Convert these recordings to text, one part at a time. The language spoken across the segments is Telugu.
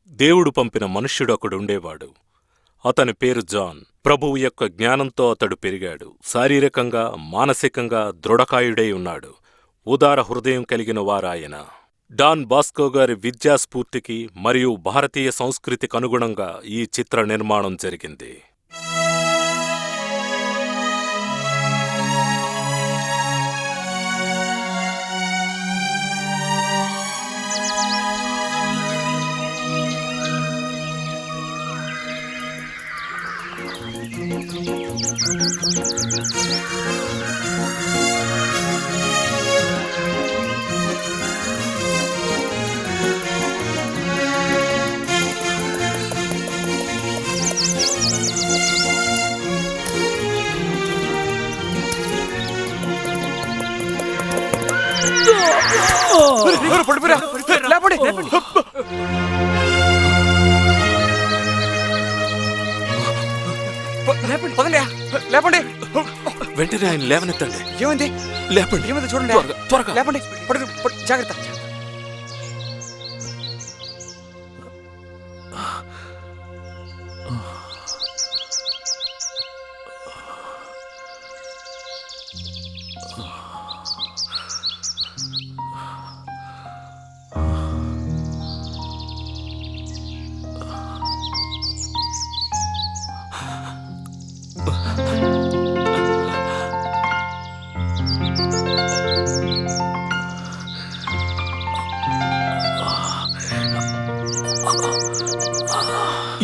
దేవుడు పంపిన మనుష్యుడొకడుండేవాడు. అతని పేరు జాన్. ప్రభువు యొక్క జ్ఞానంతో అతడు పెరిగాడు. శారీరకంగా, మానసికంగా దృఢకాయుడై ఉన్నాడు. ఉదార హృదయం కలిగిన వారాయన. డాన్ బాస్కో గారి విద్యాస్ఫూర్తికి మరియు భారతీయ సంస్కృతికనుగుణంగా ఈ చిత్ర నిర్మాణం జరిగింది. లేపండి. వెంటనే ఆయన లేవనెత్తండి. ఏమైంది? లేపండి. ఏమైంది చూడండి. త్వరగా లేపండి. జాగ్రత్త.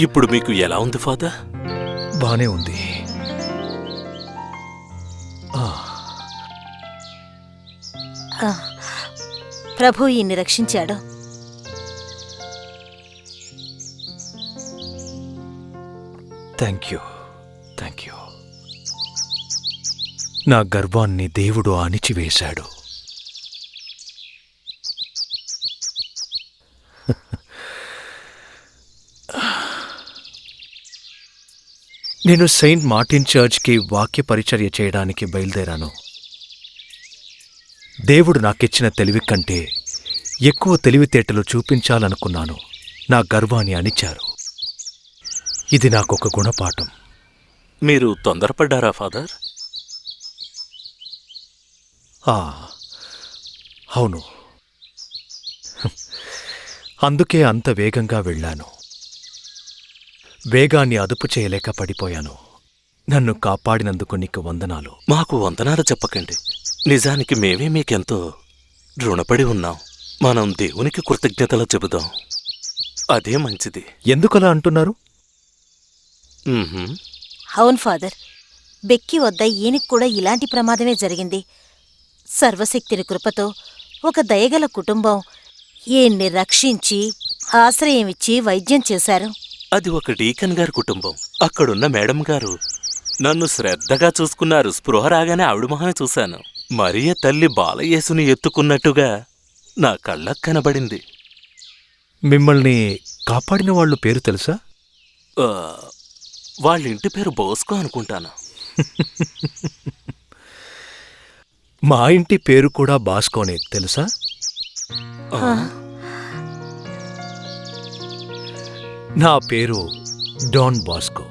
ఇప్పుడు మీకు ఎలా ఉంది ఫాదర్? బానే ఉంది. ప్రభు ఈయన్ని రక్షించాడు. Thank you. నా గర్వాన్ని దేవుడు అణిచివేశాడు. నేను సెయింట్ మార్టిన్ చర్చ్కి వాక్య పరిచర్య చేయడానికి బయలుదేరాను. దేవుడు నాకిచ్చిన తెలివి కంటే ఎక్కువ తెలివితేటలు చూపించాలనుకున్నాను. నా గర్వాన్ని అణిచారు. ఇది నాకొక గుణపాఠం. మీరు తొందరపడ్డారా ఫాదర్? అవును. అందుకే అంత వేగంగా వెళ్ళాను. వేగాన్ని అదుపు చేయలేక పడిపోయాను. నన్ను కాపాడినందుకు నీకు వందనాలు. మాకు వందనాలు చెప్పకండి. నిజానికి మేమే మీకెంతో రుణపడి ఉన్నాం. మనం దేవునికి కృతజ్ఞతలు చెబుదాం. అదే మంచిది. ఎందుకలా అంటున్నారు? అవును ఫాదర్, బెక్కి వద్ద ఈయనకు కూడా ఇలాంటి ప్రమాదమే జరిగింది. సర్వశక్తిని కృపతో ఒక దయగల కుటుంబం ఈయన్ని రక్షించి ఆశ్రయమిచ్చి వైద్యం చేశారు. అది ఒక డీకన్ గారి కుటుంబం. అక్కడున్న మేడం గారు నన్ను శ్రద్ధగా చూసుకున్నారు. స్పృహ రాగానే ఆవిడ మొహమే చూశాను. మరియ తల్లి బాలయేసుని ఎత్తుకున్నట్టుగా నా కళ్ళకు కనబడింది. మిమ్మల్ని కాపాడిన వాళ్ళు పేరు తెలుసా? వాళ్ళింటి పేరు బోస్కో అనుకుంటాను. మా ఇంటి పేరు కూడా బాస్కోనే, తెలుసా? నా పేరు డాన్ బాస్కో.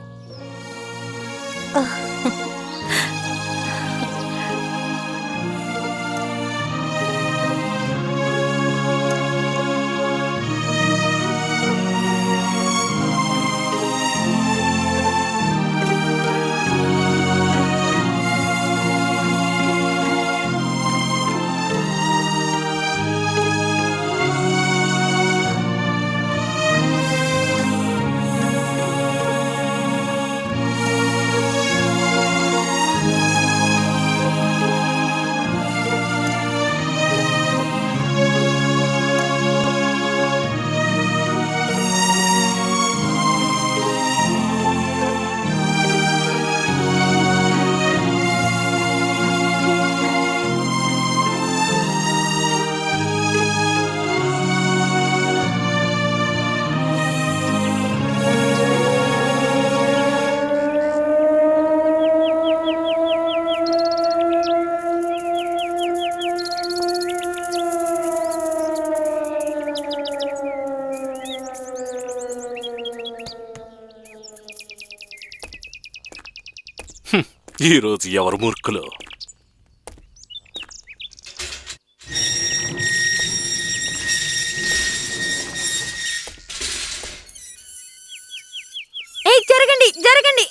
ఈరోజు ఎవరు మూర్ఖులు? జరగండి జరగండి.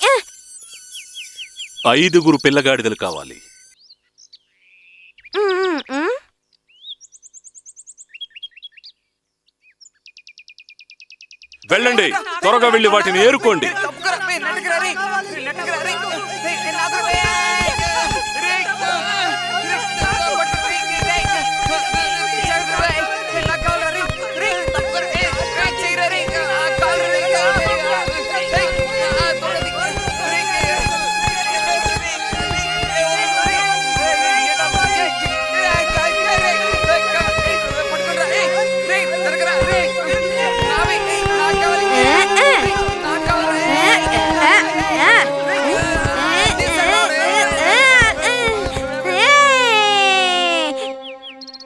5 పిల్లగాడిదలు కావాలి. వెళ్ళండి, త్వరగా వెళ్ళి వాటిని ఏరుకోండి.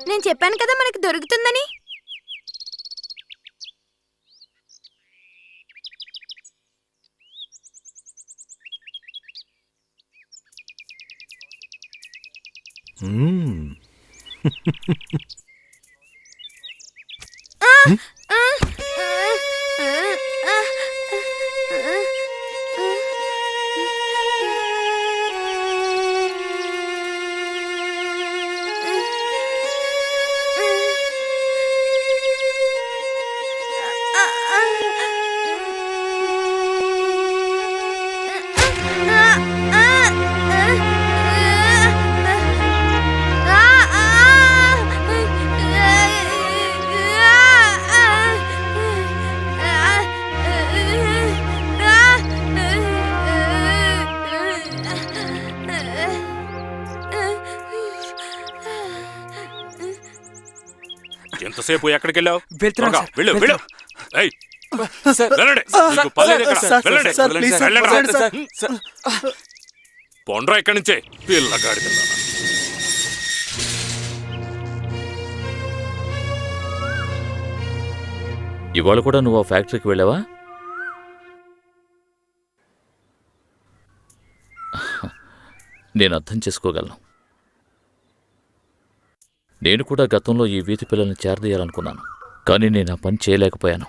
నేను చెప్పాను కదా మనకు దొరుకుతుందని. ఎంతసేపు ఎక్కడికి వెళ్ళావు? వెళ్తున్నాను సార్, వెళ్ళు వెళ్ళు. ఏయ్, వెళ్ళండి. మీకు పర్లేదు ఇక్కడ. వెళ్ళండి. పొండ్రా ఇక్కడి నుంచే పిల్లగాడిదల్లా. ఇవాళ కూడా నువ్వు ఆ ఫ్యాక్టరీకి వెళ్ళావా? నేను అర్థం చేసుకోగలను. నేను కూడా గతంలో ఈ వీధి పిల్లల్ని చేరదీయాలనుకున్నాను, కానీ నేను ఆ పని చేయలేకపోయాను.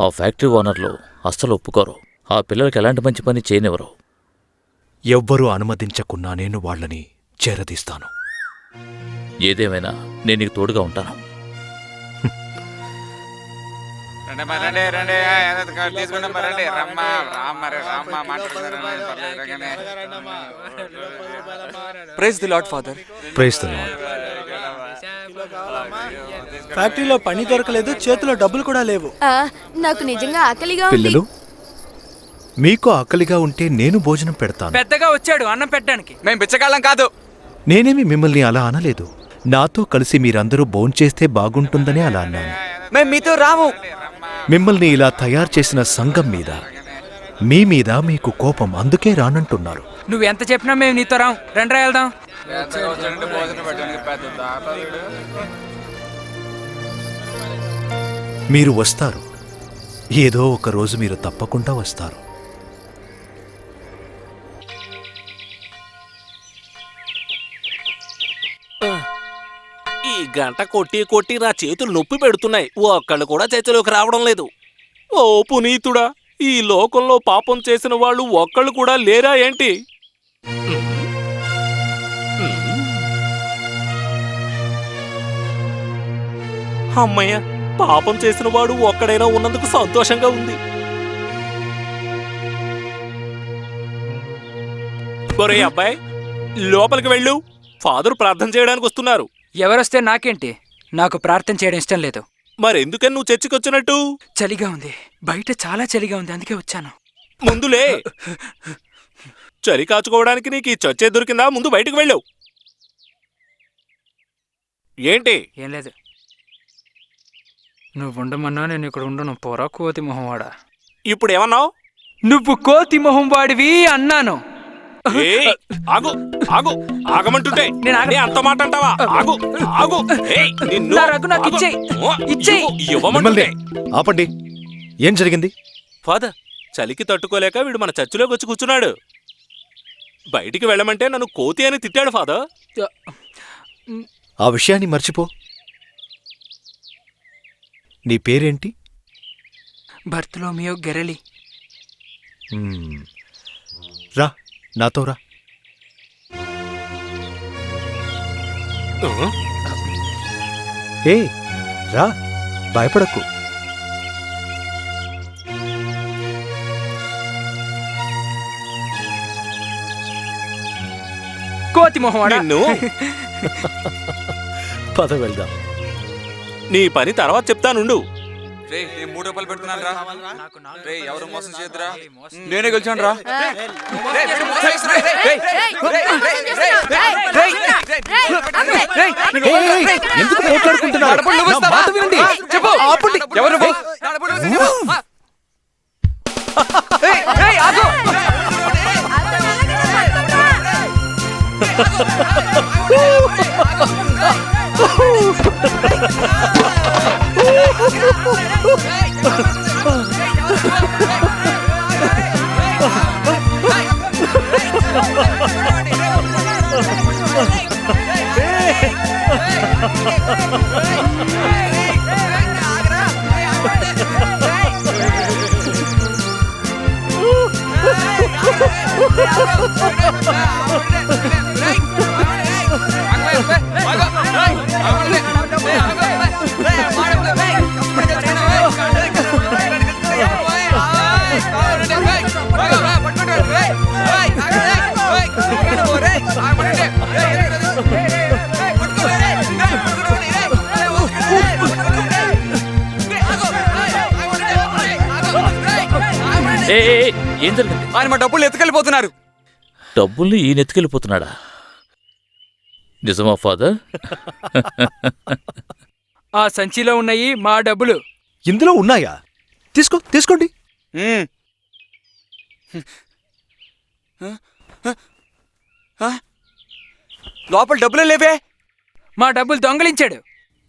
ఆ ఫ్యాక్టరీ ఓనర్లు అస్సలు ఒప్పుకోరు. ఆ పిల్లలకి ఎలాంటి మంచి పని చేయనివ్వరు. ఎవ్వరూ అనుమతించకున్నా నేను వాళ్ళని చేరదీస్తాను. ఏదేమైనా నేను నీకు తోడుగా ఉంటాను. Praise the lord father. Praise the lord. ఫ్యాక్టరీలో పని దొరకలేదు, చేతిలో డబ్బులు కూడా లేవు. నాకు నిజంగా ఆకలిగా ఉంది. పిల్లలు, మీకు ఆకలిగా ఉంటే నేను భోజనం పెడతాను. పెద్దగా వచ్చాడు అన్నం పెట్టడానికి. మేము బిచ్చగాళ్ళం కాదు. నేనేమి మిమ్మల్ని అలా అనలేదు. నాతో కలిసి మీరందరూ భోంచేస్తే బాగుంటుందని అలా అన్నాను. మేము మీతో రాము. మిమ్మల్ని ఇలా తయారు చేసిన సంఘం మీద, మీ మీద మీకు కోపం, అందుకే రానంటున్నారు. నువ్వు ఎంత చెప్పినా మేము నీతో రాం. రండి వెళ్దాం. మీరు వస్తారు. ఏదో ఒక రోజు మీరు తప్పకుండా వస్తారు. ఈ గంట కొట్టి కొట్టి నా చేతులు నొప్పి పెడుతున్నాయి. ఒక్కళ్ళు కూడా చర్చలోకి రావడం లేదు. ఓ పునీతుడా, ఈ లోకంలో పాపం చేసిన వాళ్ళు ఒక్కళ్ళు కూడా లేరా ఏంటి? అమ్మయ్య, పాపం చేసిన వాడు ఒక్కడైనా ఉన్నందుకు సంతోషంగా ఉంది. ఒరే అబ్బాయి, లోపలికి వెళ్ళు. ఫాదర్ ప్రార్థన చేయడానికి వస్తున్నారు. ఎవరొస్తే నాకేంటి? నాకు ప్రార్థన చేయడం ఇష్టం లేదు. మరెందుకని నువ్వు చర్చికి వచ్చినట్టు? చలిగా ఉంది, బయట చాలా చలిగా ఉంది, అందుకే వచ్చాను. ముందులే, చలి కాచుకోవడానికి నీకు ఈ చొచ్చే దొరికిందా? ముందు బయటకు వెళ్ళావు. ఏంటి? ఏం లేదు. నువ్వు ఉండమన్నా నేను ఇక్కడ ఉండను. పోరా కోతి మొహంవాడా. ఇప్పుడు ఏమన్నావు? నువ్వు కోతి మొహం వాడివి అన్నాను. ఏయ్, ఆగు ఆగు, ఆగమంటుంటే నేను అంత మాట అంటావా? ఆగు ఆగు. ఏయ్, నిన్ను నా రఘు నాకు ఇచ్చేయ్. ఇచ్చేయ్. ఇవ్వమంటుంటే. మిమ్మల్ని ఆపండి. ఏం జరిగింది? ఫాదర్, చలికి తట్టుకోలేక వీడు మన చర్చిలోకి వచ్చి కూర్చున్నాడు. బయటికి వెళ్ళమంటే నన్ను కోతి అని తిట్టాడు ఫాదర్. ఆ విషయాన్ని మర్చిపో. నీ పేరేంటి? బర్త్లోమియో గెరలి. రా, నాతో రా. ఏ రా, భయపడకు. కోతి మొహవాడా. నిన్ను పద వెళ్దాం. నీ పని తర్వాత చెప్తానుండు. రేయ్, నేను 3 రూపాయలు పెడుతున్నాను రా. రేయ్, ఎవరు మోసం చేయదురా, నేనే గెలిచాను రా. ఎందుకు పోట్లాడుకుంటున్నారు? నా మాట వినండి. చెప్పు, ఆపండి. ఎవరు నువ్వు? ఏం జరిగింది? ఆయన మా డబ్బులు ఎత్తుకెళ్ళిపోతున్నారు. డబ్బుల్ని ఈయన ఎత్తుకెళ్ళిపోతున్నాడా? నిజమా ఫాదర్? ఆ సంచిలో ఉన్నాయి మా డబ్బులు. ఇందులో ఉన్నాయా? తీసుకోండి. లోపల డబ్బులే లేవే. మా డబ్బులు దొంగలించాడు.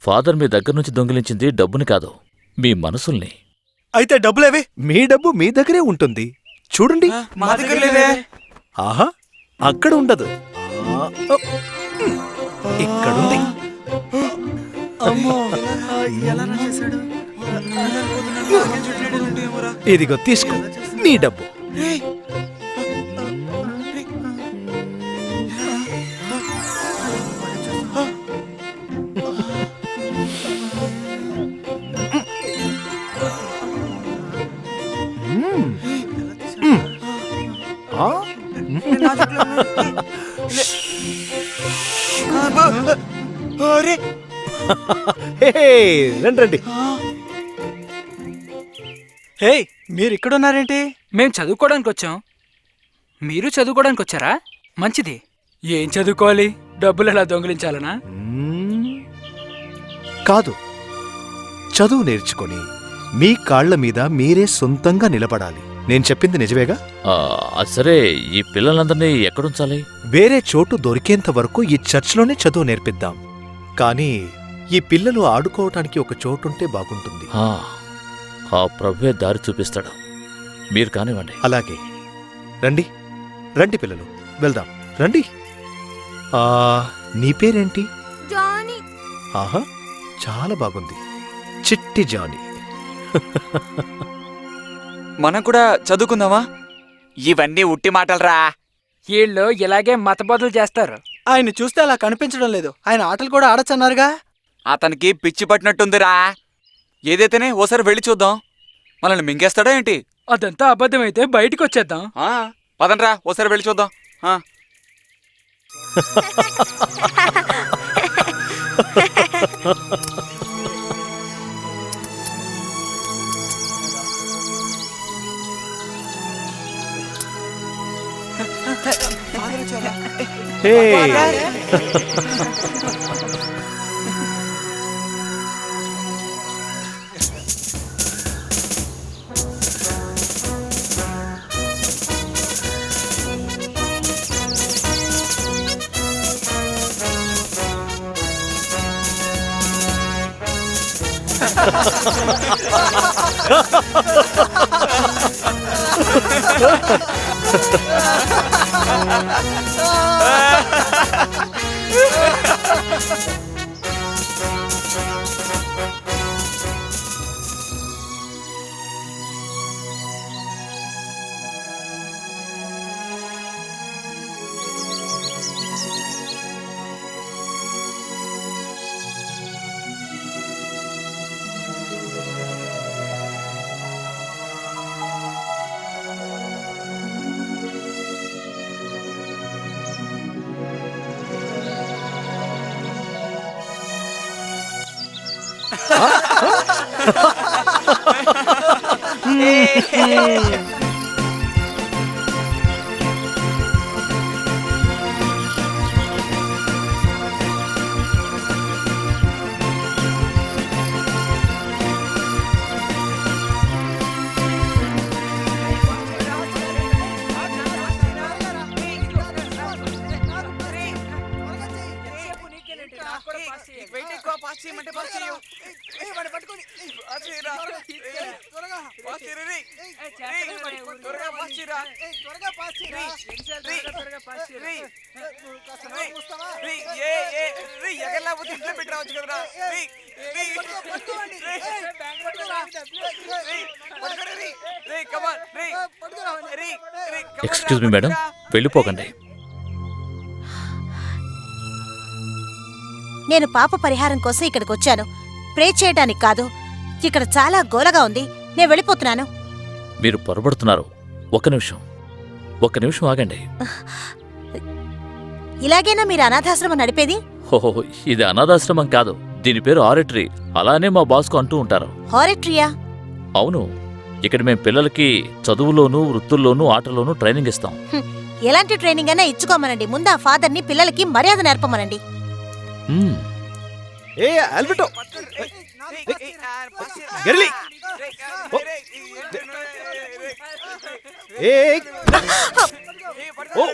ఫాదర్ మీ దగ్గర నుంచి దొంగిలించింది డబ్బుని కాదు, మీ మనసుల్ని. అయితే డబ్బులేవి? మీ డబ్బు మీ దగ్గరే ఉంటుంది. చూడండి. మా దగ్గర లేవే. ఆహా, అక్కడ ఉండదు. ఇక్కడుంది. ఇదిగో తీసుకో, నీ డబ్బు. రండి. హే, మీరు ఇక్కడున్నారేంటి? మేం చదువుకోవడానికి వచ్చాం. మీరు చదువుకోవడానికి వచ్చారా? మంచిది. ఏం చదువుకోవాలి? డబ్బులు ఎలా దొంగిలించాలనా? కాదు, చదువు నేర్చుకొని మీ కాళ్ల మీద మీరే సొంతంగా నిలబడాలి. నేను చెప్పింది నిజమేగా? అది సరే, ఈ పిల్లలందరినీ ఎక్కడుంచాలి? వేరే చోటు దొరికేంత వరకు ఈ చర్చ్లోనే చదువు నేర్పిద్దాం. కానీ ఈ పిల్లలు ఆడుకోవటానికి ఒక చోటుంటే బాగుంటుంది. ఆ ప్రభువే దారి చూపిస్తాడు. మీరు కానివ్వండి. అలాగే. రండి పిల్లలు, వెళ్దాం. రండి. నీ పేరేంటి? జానీ. ఆహా, చాలా బాగుంది. చిట్టి జానీ. మనం కూడా చదువుకుందామా? ఇవన్నీ ఉట్టి మాటలరా. వీళ్ళు ఇలాగే మతబోధలు చేస్తారు. ఆయన చూస్తే అలా కనిపించడం లేదు. ఆయన ఆటలు కూడా ఆడచ్చన్నారుగా. అతనికి పిచ్చి పట్టినట్టుందిరా. ఏదైతేనే ఓసారి వెళ్ళి చూద్దాం. మనల్ని మింగేస్తాడా ఏంటి? అదంతా అబద్ధమైతే బయటికి వచ్చేద్దాం. పదండ్రా, ఓసారి వెళ్ళి చూద్దాం. ఎక్స్క్యూజ్ మీ మేడం, వెళ్ళిపోకండి. నేను పాప పరిహారం కోసం ఇక్కడికి వచ్చాను, ప్రే చేయడానికి కాదు. ఇక్కడ చాలా గోలగా ఉంది, నేను వెళ్ళిపోతున్నాను. మీరు పొరపడుతున్నారు. ఒక్క నిమిషం ఆగండి. ఇలాగేనా మీరు అనాథాశ్రమం నడిపేది? ఓహో, ఇది అనాథాశ్రమం కాదు, దీని పేరు ఆరెటరీ. అలానే మా బాస్కు అంటూ ఉంటారు. హారెట్రియా? అవును, ఇక్కడ మేము పిల్లలకి చదువులోనూ వృత్తుల్లోనూ ఆటలోనూ ట్రైనింగ్ ఇస్తాం. ఎలాంటి ట్రైనింగ్ అయినా ఇచ్చుకోమనండి. ముందు ఆ ఫాదర్ని పిల్లలకి మర్యాద నేర్పమనండి. ఏ ఆల్బర్టో, గెర్లీ, ఏ ఓ,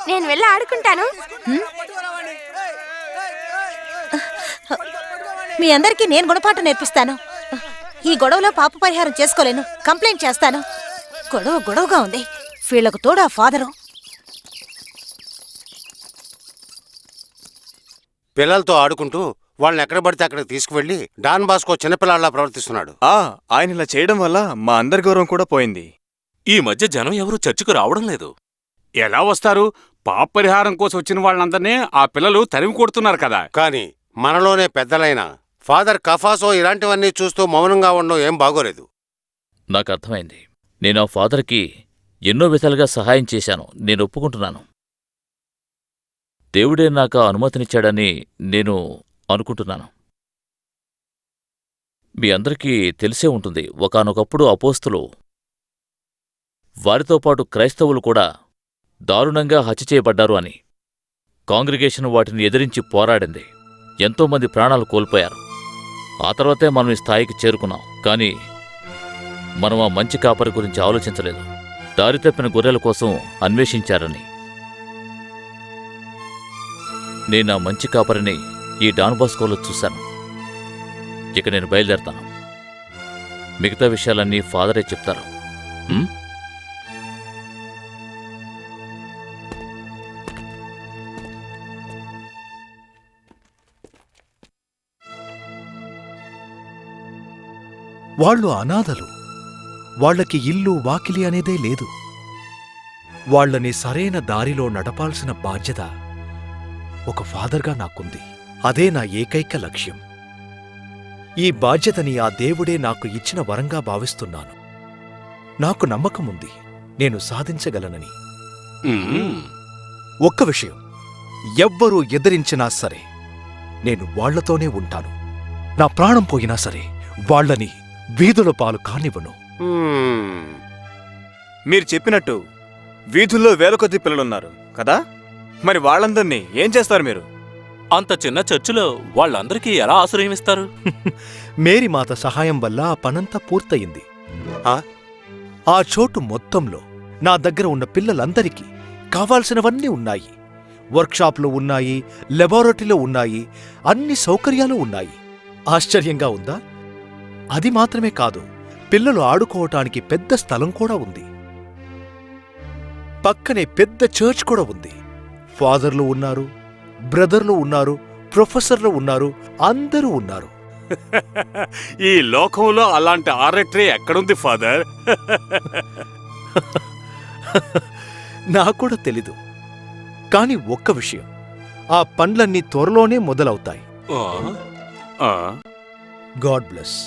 నేను వెళ్ళి ఆడుకుంటాను. మీ అందరికీ నేను గుణపాఠం నేర్పిస్తాను. ఈ గొడవలో పాప పరిహారం చేసుకోలేను, కంప్లైంట్ చేస్తాను. గొడవగా ఉంది, వీళ్లకు తోడు ఆ ఫాదరు. పిల్లలతో ఆడుకుంటూ వాళ్ళని ఎక్కడ పడితే అక్కడికి తీసుకువెళ్లి డాన్ బాస్కో చిన్నపిల్లాడిలా ప్రవర్తిస్తున్నాడు. ఆయన ఇలా చేయడం వల్ల మా అందరి గౌరవం కూడా పోయింది. ఈ మధ్య జనం ఎవరూ చర్చికి రావడం లేదు. ఎలా వస్తారు? పాప పరిహారం కోసం వచ్చిన వాళ్ళందరినీ ఆ పిల్లలు తరిమి కొడుతున్నారు కదా. కానీ మనలోనే పెద్దలైన ఫాదర్ కఫాసో ఇలాంటివన్నీ చూస్తూ మౌనంగా ఉండడం ఏం బాగోలేదు. నాకు అర్థమైంది. నేను ఆ ఫాదర్కి ఎన్నో విధాలుగా సహాయం చేశాను, నేను ఒప్పుకుంటున్నాను. దేవుడే నాకు ఆ అనుమతినిచ్చాడని నేను అనుకుంటున్నాను. మీ అందరికీ తెలిసే ఉంటుంది, ఒకానొకప్పుడు అపోస్తులు, వారితో పాటు క్రైస్తవులు కూడా దారుణంగా హత్య చేయబడ్డారు అని. కాంగ్రిగేషన్ వాటిని ఎదిరించి పోరాడింది. ఎంతోమంది ప్రాణాలు కోల్పోయారు. ఆ తర్వాతే మనం ఈ స్థాయికి చేరుకున్నాం. కానీ మనం ఆ మంచి కాపరి గురించి ఆలోచించలేదు. దారి తప్పిన గొర్రెల కోసం అన్వేషించారని. నేను ఆ మంచి కాపరిని ఈ డాన్ బాస్కోలో చూశాను. ఇక నేను బయలుదేరతాను. మిగతా విషయాలన్నీ ఫాదరే చెప్తారు. వాళ్ళు అనాథలు. వాళ్లకి ఇల్లు వాకిలి అనేదే లేదు. వాళ్లని సరైన దారిలో నడపాల్సిన బాధ్యత ఒక ఫాదర్గా నాకుంది. అదే నా ఏకైక లక్ష్యం. ఈ బాధ్యతని ఆ దేవుడే నాకు ఇచ్చిన వరంగా భావిస్తున్నాను. నాకు నమ్మకముంది, నేను సాధించగలనని. ఒక్క విషయం, ఎవ్వరూ ఎదిరించినా సరే నేను వాళ్లతోనే ఉంటాను. నా ప్రాణం పోయినా సరే వాళ్లని వీధుల పాలు కానివ్వను. మీరు చెప్పినట్టు వీధుల్లో వేల కొద్ది పిల్లలున్నారు కదా. మరి వాళ్ళందరినీ ఏం చేస్తారు మీరు? అంత చిన్న చర్చిలో వాళ్ళందరికీ ఎలా ఆశ్రయం ఇస్తారు? మేరీమాత సహాయం వల్ల ఆ పనంతా పూర్తయింది. ఆ చోటు మొత్తంలో నా దగ్గర ఉన్న పిల్లలందరికీ కావాల్సినవన్నీ ఉన్నాయి. వర్క్షాప్లు ఉన్నాయి, లెబారెటరీలో ఉన్నాయి, అన్ని సౌకర్యాలు ఉన్నాయి. ఆశ్చర్యంగా ఉందా? అది మాత్రమే కాదు, పిల్లలు ఆడుకోవటానికి పెద్ద స్థలం కూడా ఉంది. పక్కనే పెద్ద చర్చ్ కూడా ఉంది. ఫాదర్లు ఉన్నారు, బ్రదర్లు ఉన్నారు, ప్రొఫెసర్లు ఉన్నారు, అందరూ ఉన్నారు. ఈ లోకంలో అలాంటి ఆరెటరీ ఎక్కడుంది ఫాదర్? నాకూడా తెలీదు. కాని ఒక్క విషయం, ఆ పనులన్నీ త్వరలోనే మొదలవుతాయి. God bless.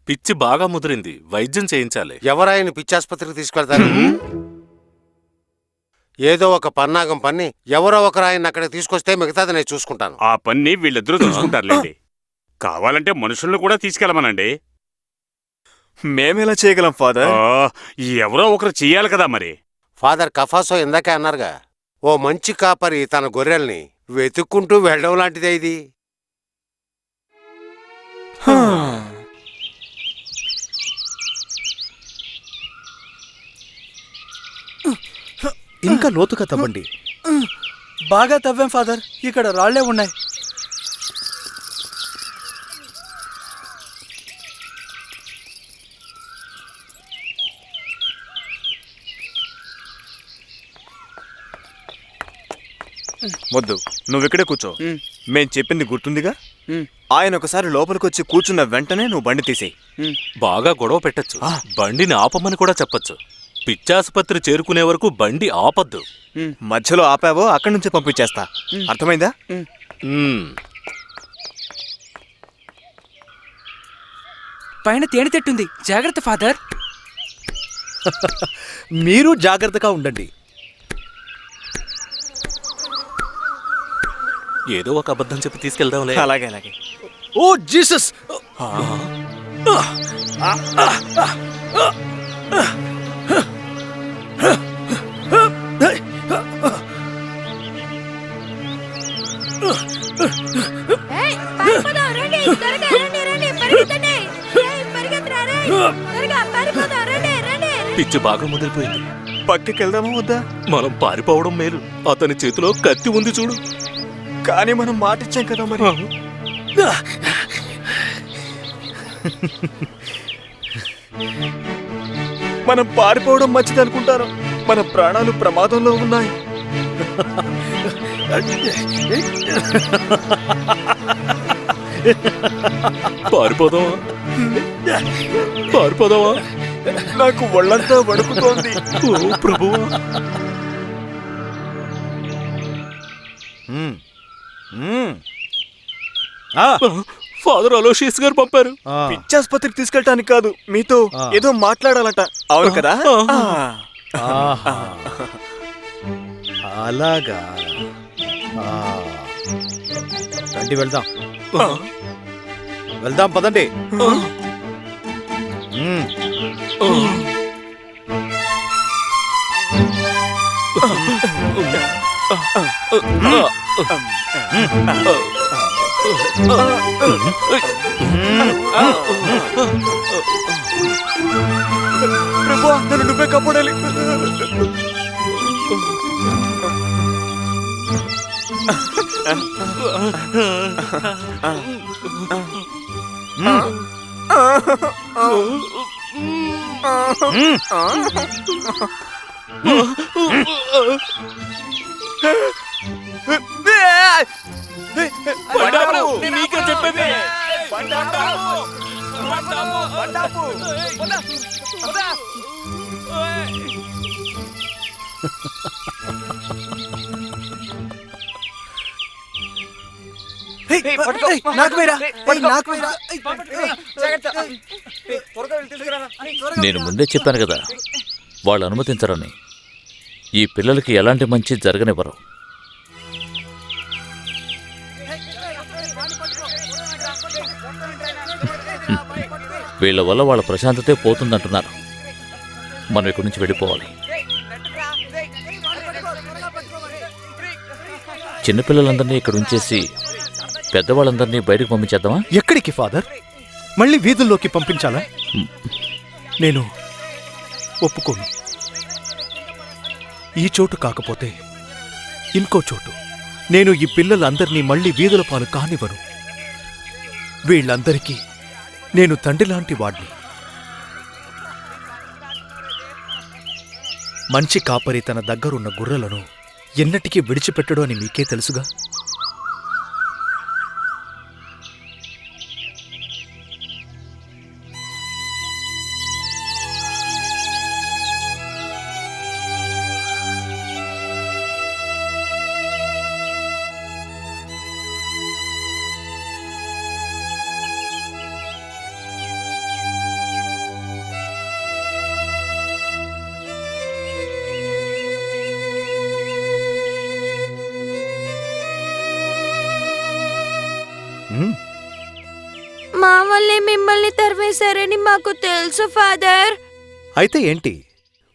పిచ్చి బాగా ముదిరింది, వైద్యం చేయించాలి. ఎవరాయని పిచ్చాసుపత్రికి తీసుకెళ్తారు? ఏదో ఒక పన్నాగం పన్ని ఎవరో ఒకరాయన్ని అక్కడికి తీసుకొస్తే మిగతాది నేను చూసుకుంటాను. ఆ పన్ని వీళ్ళిద్దరూ చూసుకుంటారులేండి. కావాలంటే మనుషులను కూడా తీసుకెళ్ళమనండి. మేమెలా చేయగలం ఫాదర్? ఎవరో ఒకరు చెయ్యాలి కదా మరి. ఫాదర్ కఫాసో ఇందాకే అన్నారుగా, ఓ మంచి కాపరి తన గొర్రెల్ని వెతుక్కుంటూ వెళ్ళడం లాంటిదే ఇది. ఇంకా లోతుగా తవ్వండి. బాగా తవ్వాం ఫాదర్, ఇక్కడ రాళ్లే ఉన్నాయి. వద్దు, నువ్విక్కడే కూర్చో. మేం చెప్పింది గుర్తుందిగా? ఆయన ఒకసారి లోపలికొచ్చి కూర్చున్న వెంటనే నువ్వు బండి తీసేయి. బాగా గొడవ పెట్టచ్చు, బండిని ఆపమని కూడా చెప్పచ్చు. పిచ్చాసుపత్రి చేరుకునే వరకు బండి ఆపద్దు. మధ్యలో ఆపావో అక్కడి నుంచి పంపించేస్తా. అర్థమైందా? పైన తేనె తెట్టుంది, జాగ్రత్త ఫాదర్. మీరు జాగ్రత్తగా ఉండండి. ఏదో ఒక అబద్ధం చెప్పి తీసుకెళ్దాంలే. అలాగే అలాగే. ఓ జీసస్! ఏయ్, పారిపోదాం, రండి, త్వరగా రండి, రండి, పరిగెత్తండి. ఏయ్, పరిగెత్తరా, రేయ్, త్వరగా పారిపోదాం, రండి, రండి. పిచ్చి బాగా ముదిరిపోయింది. పక్కకి వెళ్దామా వద్దా? మనం పారిపోవడం మేలు. అతని చేతిలో కత్తి ఉంది చూడు. కానీ మనం మాటిచ్చాం కదా మరి. మనం పారిపోవడం మంచిది అనుకుంటారు. మన ప్రాణాలు ప్రమాదంలో ఉన్నాయి. పారిపోదామా? పారిపోదామా? నాకు ఒళ్ళంతా వణుకుతోంది. ఓ ప్రభువా! ఫాదర్ అలోషియస్ గారు పంపారు. పిచ్చాసుపత్రికి తీసుకెళ్ళటానికి కాదు, మీతో ఏదో మాట్లాడాలంట. అవును కదా? అలాగా. రండి వెళ్దాం. వెళ్దాం పదండి. ప్రభువా, నన్ను నువ్వే కాపాడాలి. నీకే చెప్పేది. నేను ముందే చెప్పాను కదా, వాళ్ళు అనుమతించరని. ఈ పిల్లలకి ఎలాంటి మంచి జరగనివ్వరు. వీళ్ళ వల్ల వాళ్ళ ప్రశాంతతే పోతుందంటున్నారు. మనం ఇక్కడి నుంచి వెళ్ళిపోవాలి. చిన్నపిల్లలందరినీ ఇక్కడ ఉంచేసి పెద్దవాళ్ళందరినీ బయటకు పంపించేద్దామా? ఎక్కడికి ఫాదర్? మళ్ళీ వీధుల్లోకి పంపించాలా? నేను ఒప్పుకోను. ఈ చోటు కాకపోతే ఇంకో చోటు. నేను ఈ పిల్లలందరినీ మళ్ళీ వీధుల పాలు కానివ్వను. వీళ్ళందరికీ నేను తండ్రిలాంటి వాడిని. మంచి కాపరి తన దగ్గరున్న గుర్రలను ఎన్నటికీ విడిచిపెట్టడు అని మీకే తెలుసుగా. మా వల్లే మిమ్మల్ని తరిమేశారని మాకు తెలుసు ఫాదర్. అయితే ఏంటి?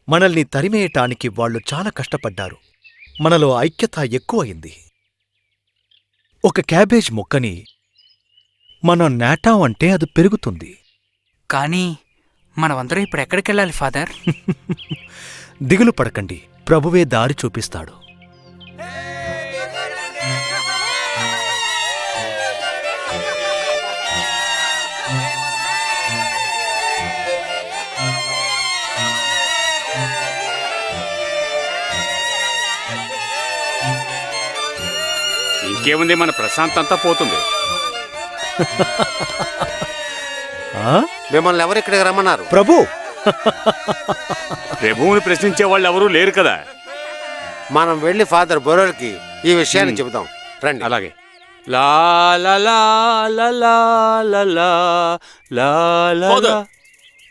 మనల్ని తరిమేయటానికి వాళ్ళు చాలా కష్టపడ్డారు. మనలో ఐక్యత ఎక్కువయింది. ఒక క్యాబేజ్ మొక్కని మనం నాటాం అంటే అది పెరుగుతుంది. కానీ మనమందరం ఇప్పుడు ఎక్కడికెళ్ళాలి ఫాదర్? దిగులు పడకండి, ప్రభువే దారి చూపిస్తాడు. ఇంకేముంది, మన ప్రశాంత్ అంతా పోతుంది. మిమ్మల్ని ఎవరు ఇక్కడికి రమ్మన్నారు? ప్రభు, ప్రభువుని ప్రశ్నించే వాళ్ళు ఎవరూ లేరు కదా. మనం వెళ్ళి ఫాదర్ బొరోల్కి ఈ విషయాన్ని చెబుదాం రండి. అలాగే. లా లా లా లా లా లా లా లా లా. ఫాదర్.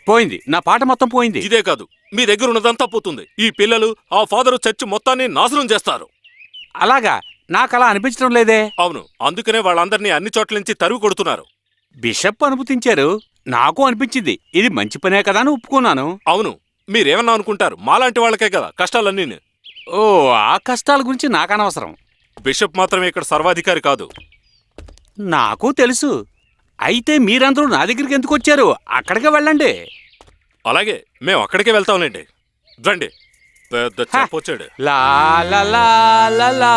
పోయింది, నా పాట మొత్తం పోయింది. ఇదే కాదు, మీ దగ్గర ఉన్నదంతా పోతుంది. ఈ పిల్లలు ఆ ఫాదరు చర్చి మొత్తాన్ని నాశనం చేస్తారు. అలాగా? నాకు అలా అనిపించడం లేదే. అవును, అందుకనే వాళ్ళందరినీ అన్ని చోట్ల నుంచి తరివి కొడుతున్నారు. బిషప్ అనుమతించారు, నాకు అనిపించింది ఇది మంచి పనే కదా అని ఒప్పుకున్నాను. అవును, మీరేమన్నా అనుకుంటారు, మాలాంటి వాళ్ళకే కదా కష్టాలన్నీ. ఓ, ఆ కష్టాల గురించి నాకు అనవసరం. బిషప్ మాత్రమే ఇక్కడ సర్వాధికారి కాదు. నాకు తెలుసు. అయితే మీరందరూ నా దగ్గరికి ఎందుకు వచ్చారు? అక్కడికే వెళ్ళండి. అలాగే, మేము అక్కడికే వెళ్తాంలేండి. రండి. పెద్ద చెప్పొచ్చాడు. లా లా లా లా లా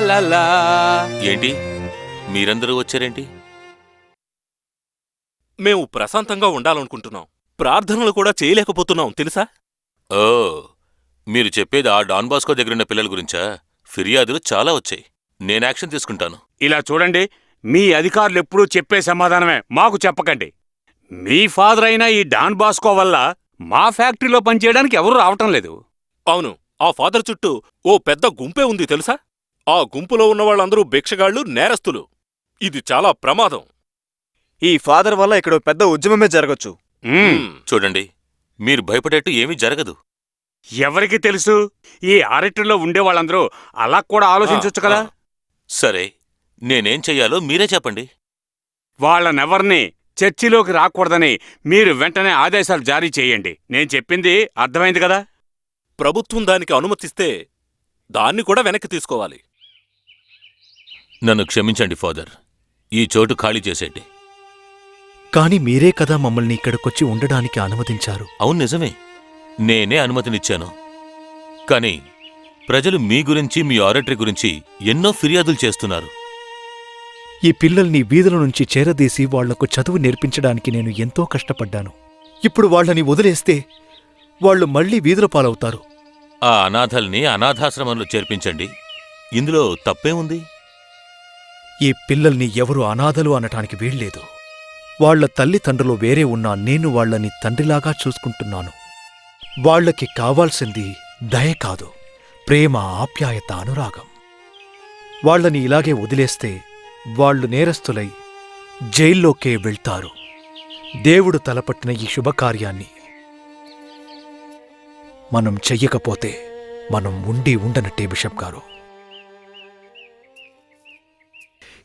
లా లా. ఏంటి మీరందరూ వచ్చారేంటి? మేము ప్రశాంతంగా ఉండాలనుకుంటున్నాం. ప్రార్థనలు కూడా చేయలేకపోతున్నాం తెలుసా? ఓ, మీరు చెప్పేది ఆ డాన్ బాస్కో దగ్గరున్న పిల్లల గురించా? ఫిర్యాదులు చాలా వచ్చాయి. నేను యాక్షన్ తీసుకుంటాను. ఇలా చూడండి, మీ అధికారులు ఎప్పుడూ చెప్పే సమాధానమే మాకు చెప్పకండి. మీ ఫాదర్ అయిన ఈ డాన్ బాస్కో వల్ల మా ఫ్యాక్టరీలో పనిచేయడానికి ఎవరూ రావటం లేదు. అవును, ఆ ఫాదర్ చుట్టూ ఓ పెద్ద గుంపే ఉంది తెలుసా? ఆ గుంపులో ఉన్న వాళ్ళందరూ భిక్షగాళ్లు, నేరస్తులు. ఇది చాలా ప్రమాదం. ఈ ఫాదర్ వల్ల ఇక్కడ పెద్ద ఉద్యమమే జరగచ్చు. చూడండి, మీరు భయపడేట్టు ఏమీ జరగదు. ఎవరికి తెలుసు? ఈ ఆరెట్టులో ఉండే వాళ్ళందరూ అలా కూడా ఆలోచించొచ్చు కదా. సరే, నేనేం చెయ్యాలో మీరే చెప్పండి. వాళ్ళనెవర్నీ చర్చిలోకి రాకూడదని మీరు వెంటనే ఆదేశాలు జారీ చేయండి. నేను చెప్పింది అర్థమైంది కదా? ప్రభుత్వం దానికి అనుమతిస్తే దాన్ని కూడా వెనక్కి తీసుకోవాలి. నన్ను క్షమించండి ఫాదర్, ఈ చోటు ఖాళీ చేసేయండి. కాని మీరే కదా మమ్మల్ని ఇక్కడికొచ్చి ఉండడానికి అనుమతించారు. అవును, నిజమే, నేనే అనుమతినిచ్చాను. కాని ప్రజలు మీ గురించి, మీ ఆరెటరీ గురించి ఎన్నో ఫిర్యాదులు చేస్తున్నారు. ఈ పిల్లల్ని వీధుల నుంచి చేరదీసి వాళ్లకు చదువు నేర్పించడానికి నేను ఎంతో కష్టపడ్డాను. ఇప్పుడు వాళ్ళని వదిలేస్తే వాళ్ళు మళ్లీ వీధుల పాలవుతారు. ఆ అనాథల్ని అనాథాశ్రమంలో చేర్పించండి. ఇందులో తప్పేముంది? ఈ పిల్లల్ని ఎవరు అనాథలు అనటానికి వీల్లేదు. వాళ్ల తల్లిదండ్రులు వేరే ఉన్నా నేను వాళ్లని తండ్రిలాగా చూసుకుంటున్నాను. వాళ్లకి కావాల్సింది దయ కాదు, ప్రేమ, ఆప్యాయత, అనురాగం. వాళ్లని ఇలాగే వదిలేస్తే వాళ్లు నేరస్తులై జైల్లోకే వెళ్తారు. దేవుడు తలపట్టిన ఈ శుభకార్యాన్ని మనం చెయ్యకపోతే మనం ఉండి ఉండనట్టే బిషప్ గారు.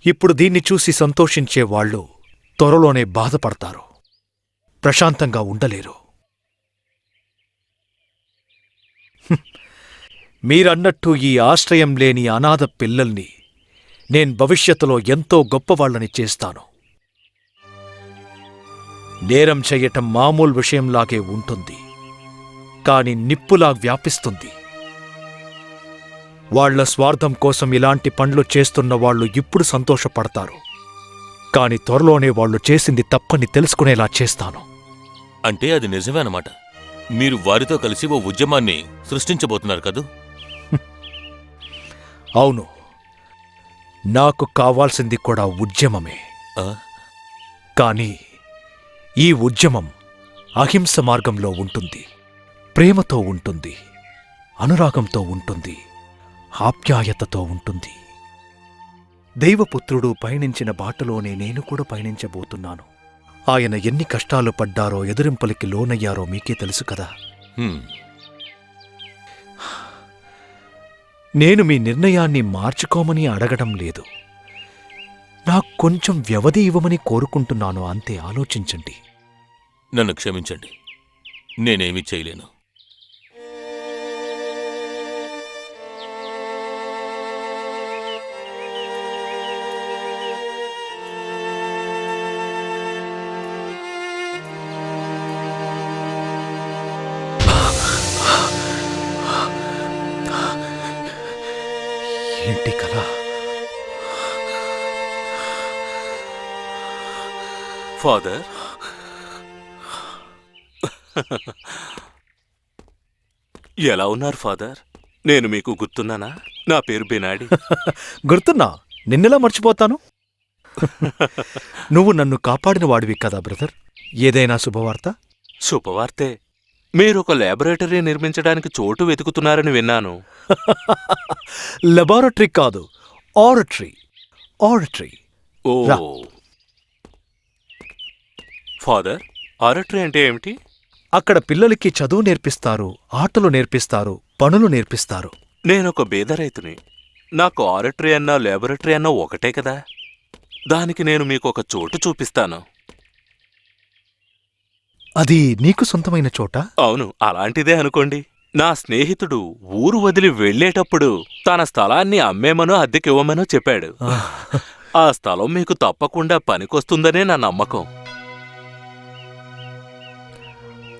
ఇప్పుడు దీన్ని చూసి సంతోషించే వాళ్ళు త్వరలోనే బాధపడతారు. ప్రశాంతంగా ఉండలేరు. మీరన్నట్టు ఈ ఆశ్రయం లేని అనాథ పిల్లల్ని నేను భవిష్యత్తులో ఎంతో గొప్పవాళ్లని చేస్తాను. నేరం చెయ్యటం మామూలు విషయంలాగే ఉంటుంది, కాని నిప్పులా వ్యాపిస్తుంది. వాళ్ల స్వార్థం కోసం ఇలాంటి పనులు చేస్తున్న వాళ్ళు ఇప్పుడు సంతోషపడతారు, కాని త్వరలోనే వాళ్ళు చేసింది తప్పని తెలుసుకునేలా చేస్తాను. అంటే అది నిజమే అన్నమాట. మీరు వారితో కలిసి ఓ ఉద్యమాన్ని సృష్టించబోతున్నారు కదూ? అవును, నాకు కావాల్సింది కూడా ఉద్యమమే. కాని ఈ ఉద్యమం అహింస మార్గంలో ఉంటుంది, ప్రేమతో ఉంటుంది, అనురాగంతో ఉంటుంది, ఆప్యాయతతో ఉంటుంది. దైవపుత్రుడు పయనించిన బాటలోనే నేను కూడా పయనించబోతున్నాను. ఆయన ఎన్ని కష్టాలు పడ్డారో, ఎదురింపులకి లోనయ్యారో మీకే తెలుసు కదా. నేను మీ నిర్ణయాన్ని మార్చుకోమని అడగడం లేదు, నాకు కొంచెం వ్యవధి ఇవ్వమని కోరుకుంటున్నాను అంతే. ఆలోచించండి. నన్ను క్షమించండి, నేనేమీ చేయలేను. ఏంటి కల? ఫాదర్, ఎలా ఉన్నారు ఫాదర్? నేను మీకు గుర్తున్నానా? నా పేరు బెనాడి. గుర్తున్నా, నిన్నెలా మర్చిపోతాను? నువ్వు నన్ను కాపాడిన వాడివి కదా బ్రదర్. ఏదైనా శుభవార్త? శుభవార్తే. మీరొక ల్యాబొరేటరీ నిర్మించడానికి చోటు వెతుకుతున్నారని విన్నాను. లెబారెటరీ కాదు, ఆరటరీ. ఆరటరీ. ఓ ఫాదర్, ఆరటరీ అంటే ఏమిటి? అక్కడ పిల్లలకి చదువు నేర్పిస్తారు, ఆటలు నేర్పిస్తారు, పనులు నేర్పిస్తారు. నేనొక బీద రైతుని. నాకు ఆరటరీ అన్నా ల్యాబొరేటరీ అన్నా ఒకటే కదా. దానికి నేను మీకొక చోటు చూపిస్తాను. అది నీకు సొంతమైన చోట? అవును, అలాంటిదే అనుకోండి. నా స్నేహితుడు ఊరు వదిలి వెళ్లేటప్పుడు తన స్థలాన్ని అమ్మేమనో అద్దెకివ్వమనో చెప్పాడు. ఆ స్థలం మీకు తప్పకుండా పనికొస్తుందనే నా నమ్మకం.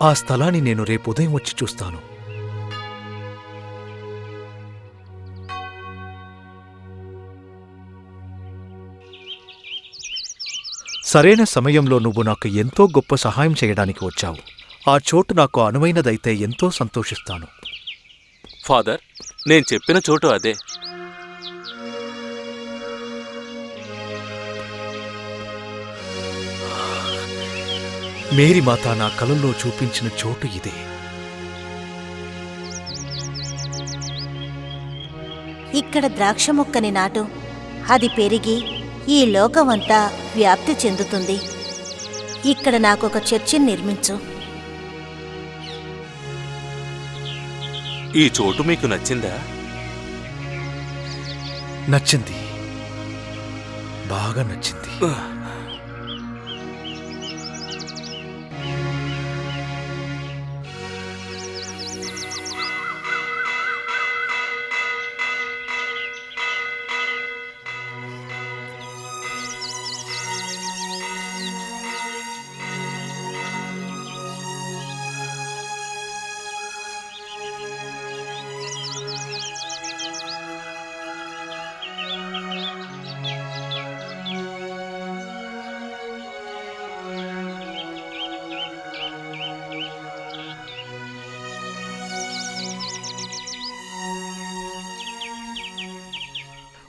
ఆ స్థలాన్ని నేను రేపు ఉదయం వచ్చి చూస్తాను. సరైన సమయంలో నువ్వు నాకు ఎంతో గొప్ప సహాయం చేయడానికి వచ్చావు. ఆ చోటు నాకు అనువైనదైతే ఎంతో సంతోషిస్తాను. ఫాదర్, నేను చెప్పిన చోటు అదే. మేరీ మాత నా కలల్లో చూపించిన చోటు ఇదే. ఇక్కడ ద్రాక్ష మొక్కని నాటు, అది పెరిగి ఈ లోకమంతా వ్యాప్తి చెందుతుంది. ఇక్కడ నాకొక చర్చిని నిర్మించు. ఈ చోటు మీకు నచ్చిందా? నచ్చింది, బాగా నచ్చింది.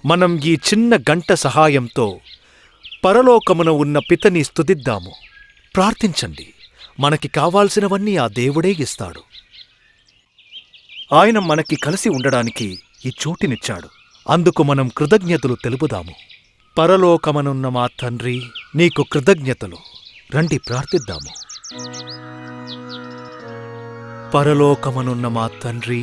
మనం ఈ చిన్న గంట సహాయంతో పరలోకమున ఉన్న పితని స్తుతిద్దాము. ప్రార్థించండి. మనకి కావాల్సినవన్నీ ఆ దేవుడే ఇస్తాడు. ఆయన మనకి కలిసి ఉండడానికి ఈ చోటినిచ్చాడు. అందుకు మనం కృతజ్ఞతలు తెలుపుదాము. పరలోకమనున్న మా తండ్రి, నీకు కృతజ్ఞతలు. రండి ప్రార్థిద్దాము. పరలోకమనున్న మా తండ్రి,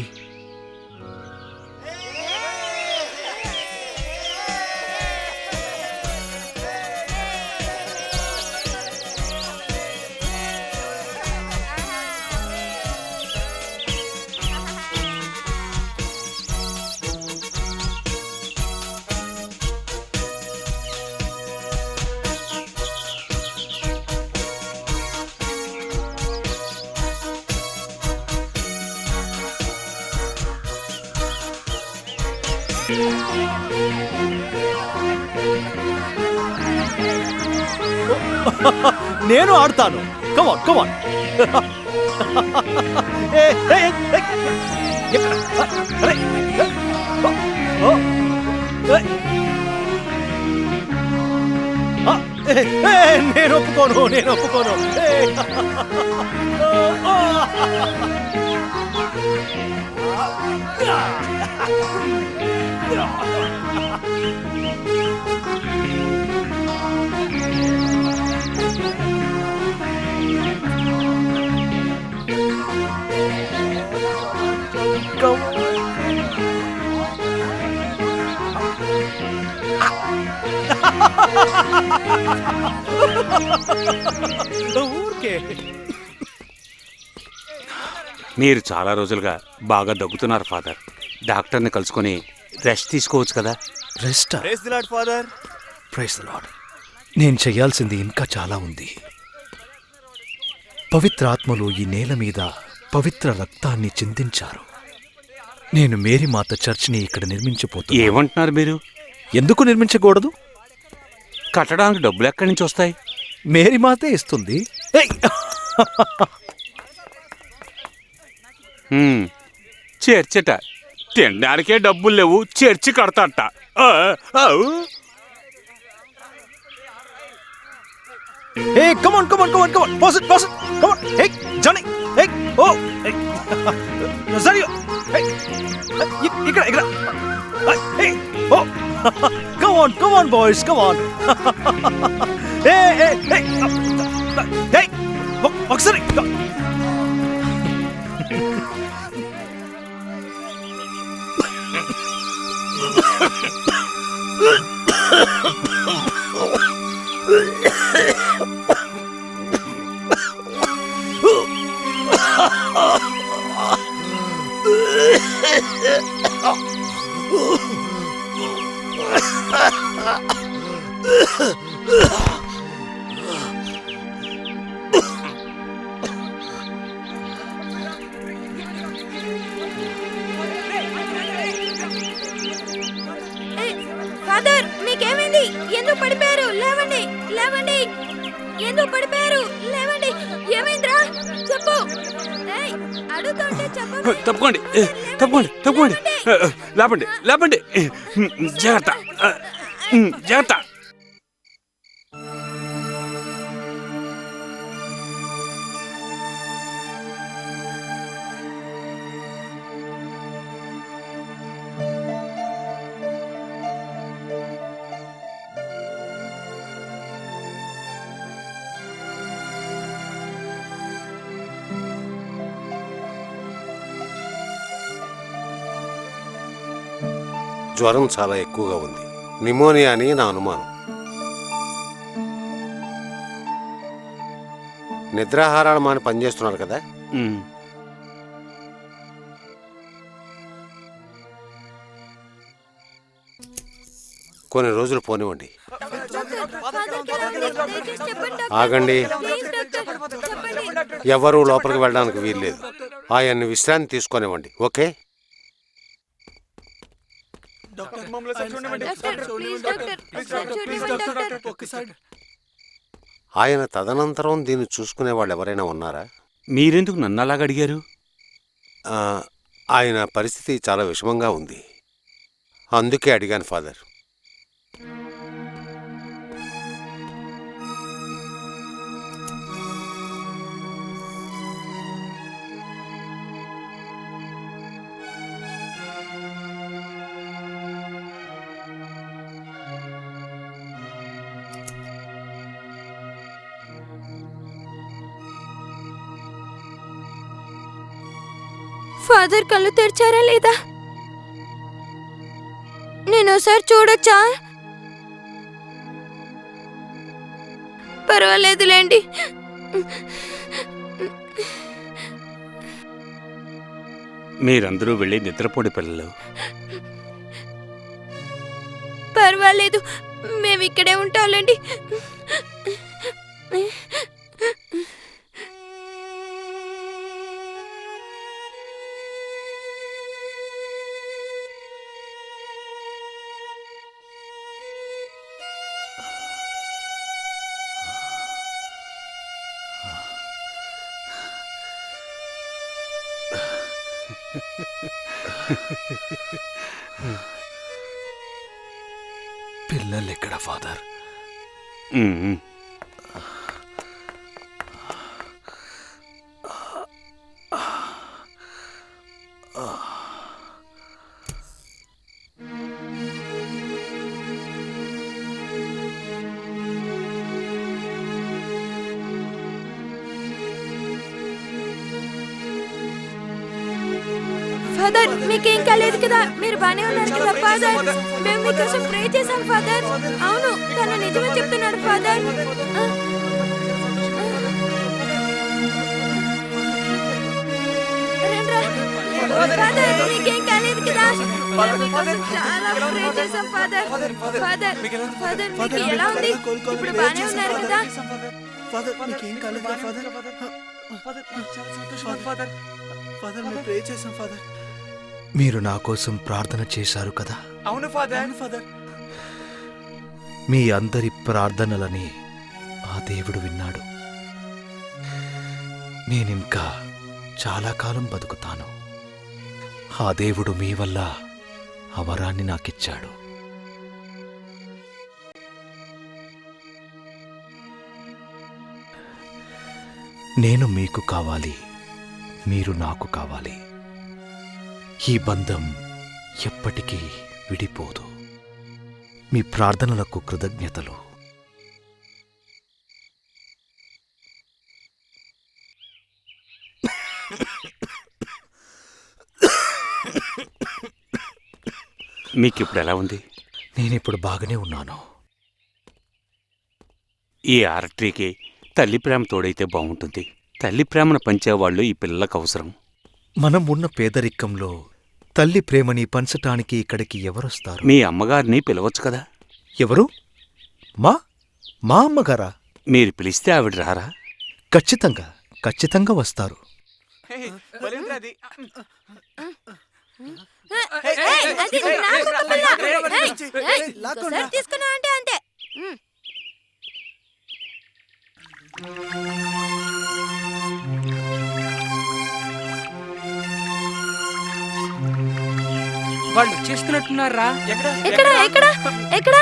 నేను ఆడతాను. కమాన్ కమాన్. నేను ఒప్పుకోను, నేను ఒప్పుకోను. ఊరికే. మీరు చాలా రోజులుగా బాగా దగ్గుతున్నారు ఫాదర్. డాక్టర్ని కలుసుకొని రెస్ట్ తీసుకోవచ్చు కదా. Rest. Praise the lord father. Praise the lord. నేను చెయ్యాల్సింది ఇంకా చాలా ఉంది. పవిత్ర ఆత్మలు ఈ నేల మీద పవిత్ర రక్తాన్ని చిందించారు. నేను మేరీమాత చర్చిని ఇక్కడ నిర్మించబోతున్నా. ఏమంటున్నారు మీరు? ఎందుకు నిర్మించకూడదు? కట్టడానికి డబ్బులు ఎక్కడి నుంచి వస్తాయి? మేరీమాతే ఇస్తుంది. చర్చట. తినడానికే డబ్బులు లేవు, church కడతాట. Hey, come on, come on, come on, come on. Pause it, pause it. Come on. Hey, Johnny. Hey, oh. Hey. Nazario. Hey. Ikra, ikra. Hey, oh. Come on, boys, come on. Hey, hey, hey. Hey. Oxari. Father, మీకేమైంది? ఎందుకు పడిపోయారు? లేవండి, లేవండి. ఎందుకు పడిపోయారు? లేవండి. ఏమైందిరా? చెప్పు. అడుగుతుంటే చెప్పు. తప్పుకోండి, తప్పుకోండి, తప్పుకోండి. లేపండి, లేపండి. జాగ్రత్త, జాగ్రత్త. జ్వరం చాలా ఎక్కువగా ఉంది. నిమోనియా అని నా అనుమానం. నిద్రాహారాలు మాని పనిచేస్తున్నారు కదా. కొన్ని రోజులు పోనివ్వండి. ఆగండి. ఎవరూ లోపలికి వెళ్ళడానికి వీల్లేదు. ఆయన్ని విశ్రాంతి తీసుకొనివ్వండి. ఓకే. ఆయన తదనంతరం దీన్ని చూసుకునే వాళ్ళు ఎవరైనా ఉన్నారా? మీరెందుకు నన్ను అలాగ అడిగారు? ఆయన పరిస్థితి చాలా విషమంగా ఉంది, అందుకే అడిగాను ఫాదర్. ఫాదర్ కళ్ళు తెరిచారా లేదా? నేను ఒకసారి చూడొచ్చా? పర్వాలేదులేండి. మీరందరూ వెళ్ళి నిద్రపోడి పిల్లలు. పర్వాలేదు, మేము ఇక్కడే ఉంటాంలేండి. పిల్లలెక్కడ ఫాదర్? ఉమ్. ఫాదర్ మీకేం కాలేదు కదా, మీరు బానే ఉన్నారు కదా ఫాదర్? మేము మీకోసం ప్రే చేశాం ఫాదర్. అవును, తను నిజమే చెప్తున్నాడు ఫాదర్. ఫాదర్ మీకేం కాలేదు కదా, మేము మీకోసం చాలా ప్రే చేశాం ఫాదర్. ఫాదర్ ఫాదర్ మీకు ఎలా ఉంది? ఇప్పుడు బానే ఉన్నారు కదా? ఫాదర్ మీకేం కాలేదు కదా ఫాదర్? ఫాదర్ ఫాదర్ మేము ప్రే చేసాం ఫాదర్. మీరు నా కోసం ప్రార్థన చేశారు కదా? అవును ఫాదర్. అవును ఫాదర్. మీ అందరి ప్రార్థనలని ఆ దేవుడు విన్నాడు. నేనింకా చాలా కాలం బతుకుతాను. ఆ దేవుడు మీ వల్ల ఆ వరాన్ని నాకిచ్చాడు. నేను మీకు కావాలి, మీరు నాకు కావాలి. ఈ బంధం ఎప్పటికీ విడిపోదు. మీ ప్రార్థనలకు కృతజ్ఞతలు. మీకిప్పుడు ఎలా ఉంది? నేనిప్పుడు బాగానే ఉన్నాను. ఈ ఆర్టరీకి తల్లి ప్రేమ తోడైతే బాగుంటుంది. తల్లి ప్రేమను పంచేవాళ్ళు ఈ పిల్లలకు అవసరం. మనం ఉన్న పేదరికంలో తల్లి ప్రేమని పంచటానికి ఇక్కడికి ఎవరొస్తారు? మీ అమ్మగారిని పిలవచ్చు కదా. ఎవరు? మా మా అమ్మగారా? మీరు పిలిస్తే ఆవిడ రారా? ఖచ్చితంగా ఖచ్చితంగా వస్తారు. తీసుకున్నా అంటే అంతే. వాళ్ళు చేస్తున్నట్టున్నారా? ఎక్కడ ఎక్కడ ఎక్కడ?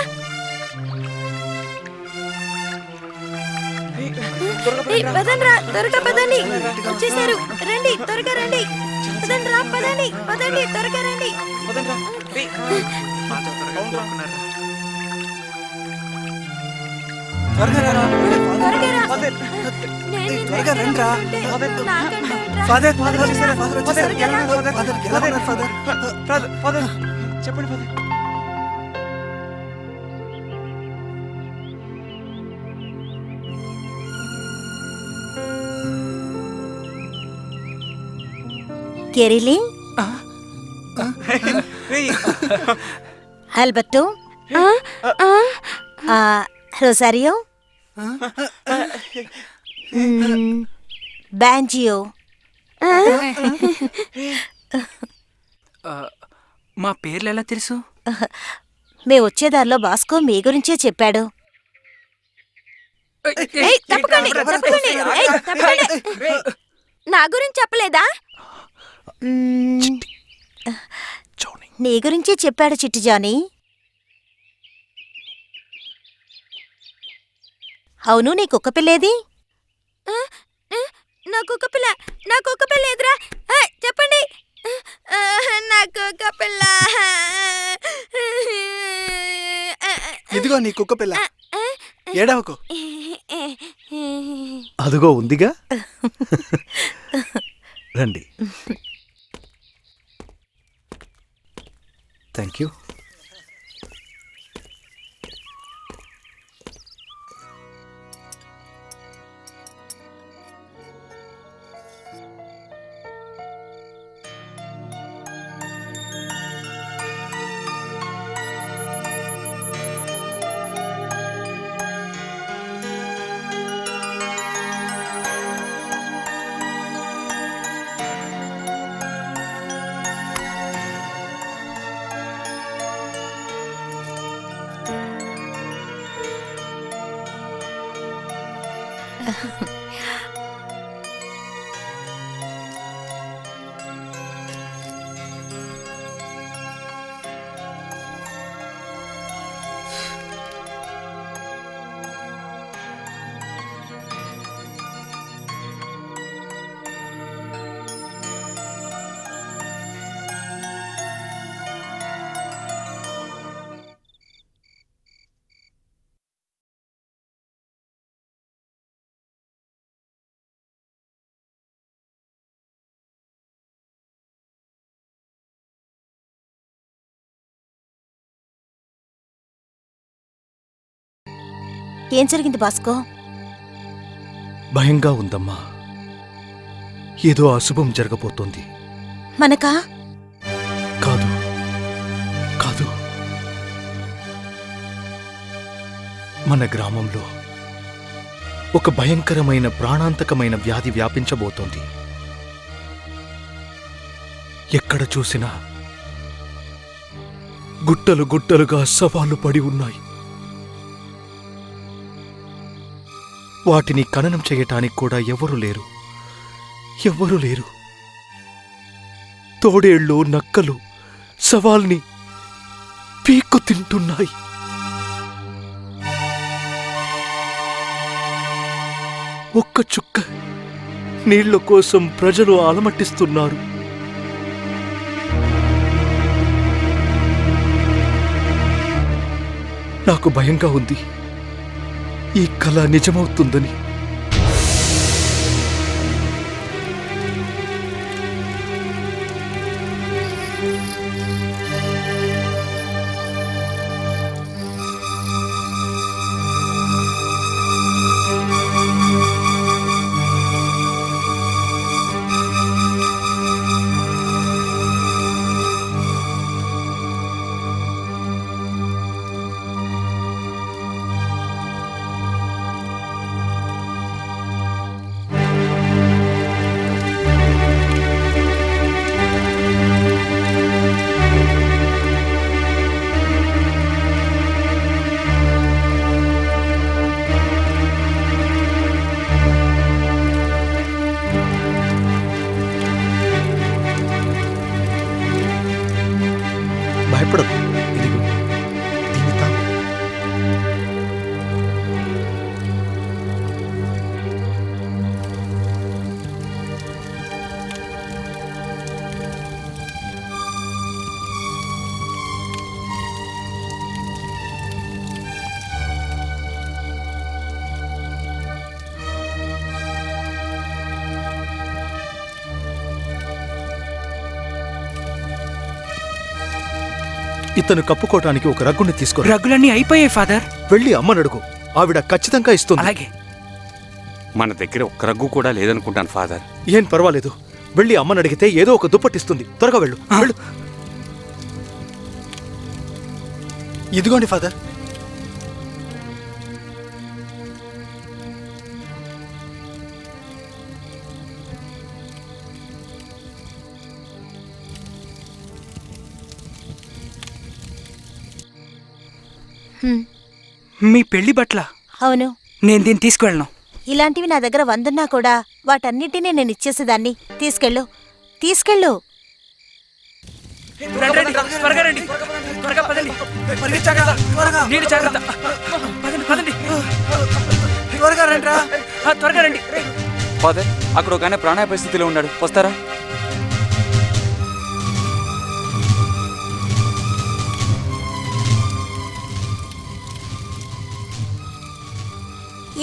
పదండ్రా, త్వరగా పదండి. వచ్చేసారు, రండి త్వరగా రండి. పదండ్రా, పదండి పదండి, త్వరగా రండి. త్వరగా రా త్వరగా రా. త్వరగా రండి రా ఫాదర్. ఫాదర్ వచ్చేసారా? ఫాదర్ వచ్చేసారు. ఎలా ఉన్నారు ఫాదర్? ఎలా ఉన్నారు ఫాదర్? ఫాదర్ చెప్పండి ఫాదర్. కెరిలిన్, ఆల్బర్టో, రొసారియో, బాంజియో. మా పేర్లు ఎలా తెలుసు? మే వచ్చేదారిలో బాస్కో మీ గురించే చెప్పాడు. తప్పకండి తప్పకండి. నా గురించి చెప్పలేదా? నీ గురించే చెప్పాడు చిట్టి జానీ. అవును, నీ కుక్క పిల్లేది? నా కుక్క పిల్ల ఎదురా. చెప్పండి. నా కుక్క పిల్ల. ఇదిగో నీ కుక్క పిల్ల. ఏడవకు. అదుగో ఉందిగా. రండి. Thank you. ఏం జరిగింది భాస్కో? భయంగా ఉందమ్మా. ఏదో అశుభం జరగబోతోంది. మనకా? కాదు కాదు, మన గ్రామంలో ఒక భయంకరమైన ప్రాణాంతకమైన వ్యాధి వ్యాపించబోతోంది. ఎక్కడ చూసినా గుట్టలు గుట్టలుగా శవాలు పడి ఉన్నాయి. వాటిని ఖననం చేయటానికి కూడా ఎవరూ లేరు. తోడేళ్ళు, నక్కలు శవాల్ని పీక్కు తింటున్నాయి. ఒక్క చుక్క నీళ్ల కోసం ప్రజలు అలమటిస్తున్నారు. నాకు భయంగా ఉంది, ఈ కళ నిజమవుతుందని. భయపడదు, ఇదిగో దీన్ని తాగు. ఇతను కప్పుకోవటానికి ఒక రగ్గుని తీసుకో. రగ్గులన్నీ అయిపోయాయి ఫాదర్. వెళ్ళి అమ్మనడుగు, ఆవిడ ఖచ్చితంగా ఇస్తుంది. అలాగే. మన దగ్గర ఒక్క రగ్గు కూడా లేదనుకుంటాను ఫాదర్. ఏం పర్వాలేదు, వెళ్ళి అమ్మని అడిగితే ఏదో ఒక దుప్పటిస్తుంది. త్వరగా వెళ్ళు. వెళ్ళు. ఇదిగోండి ఫాదర్. మీ పెళ్లి బట్ల? అవును. నేను దీన్ని తీసుకువెళ్ళను. ఇలాంటివి నా దగ్గర 100 ఉన్నా కూడా వాటన్నిటినీ నేను ఇచ్చేసేదాన్ని. తీసుకెళ్ళు. త్వరగా రండి. త్వరగా పదండి. నీళ్ళు జాగ్రత్త. పదండి. త్వరగా రండిరా. త్వరగా రండి. ఫాదర్, అక్కడ ఒక ఆయన ప్రాణాయ పరిస్థితిలో ఉన్నాడు, వస్తారా?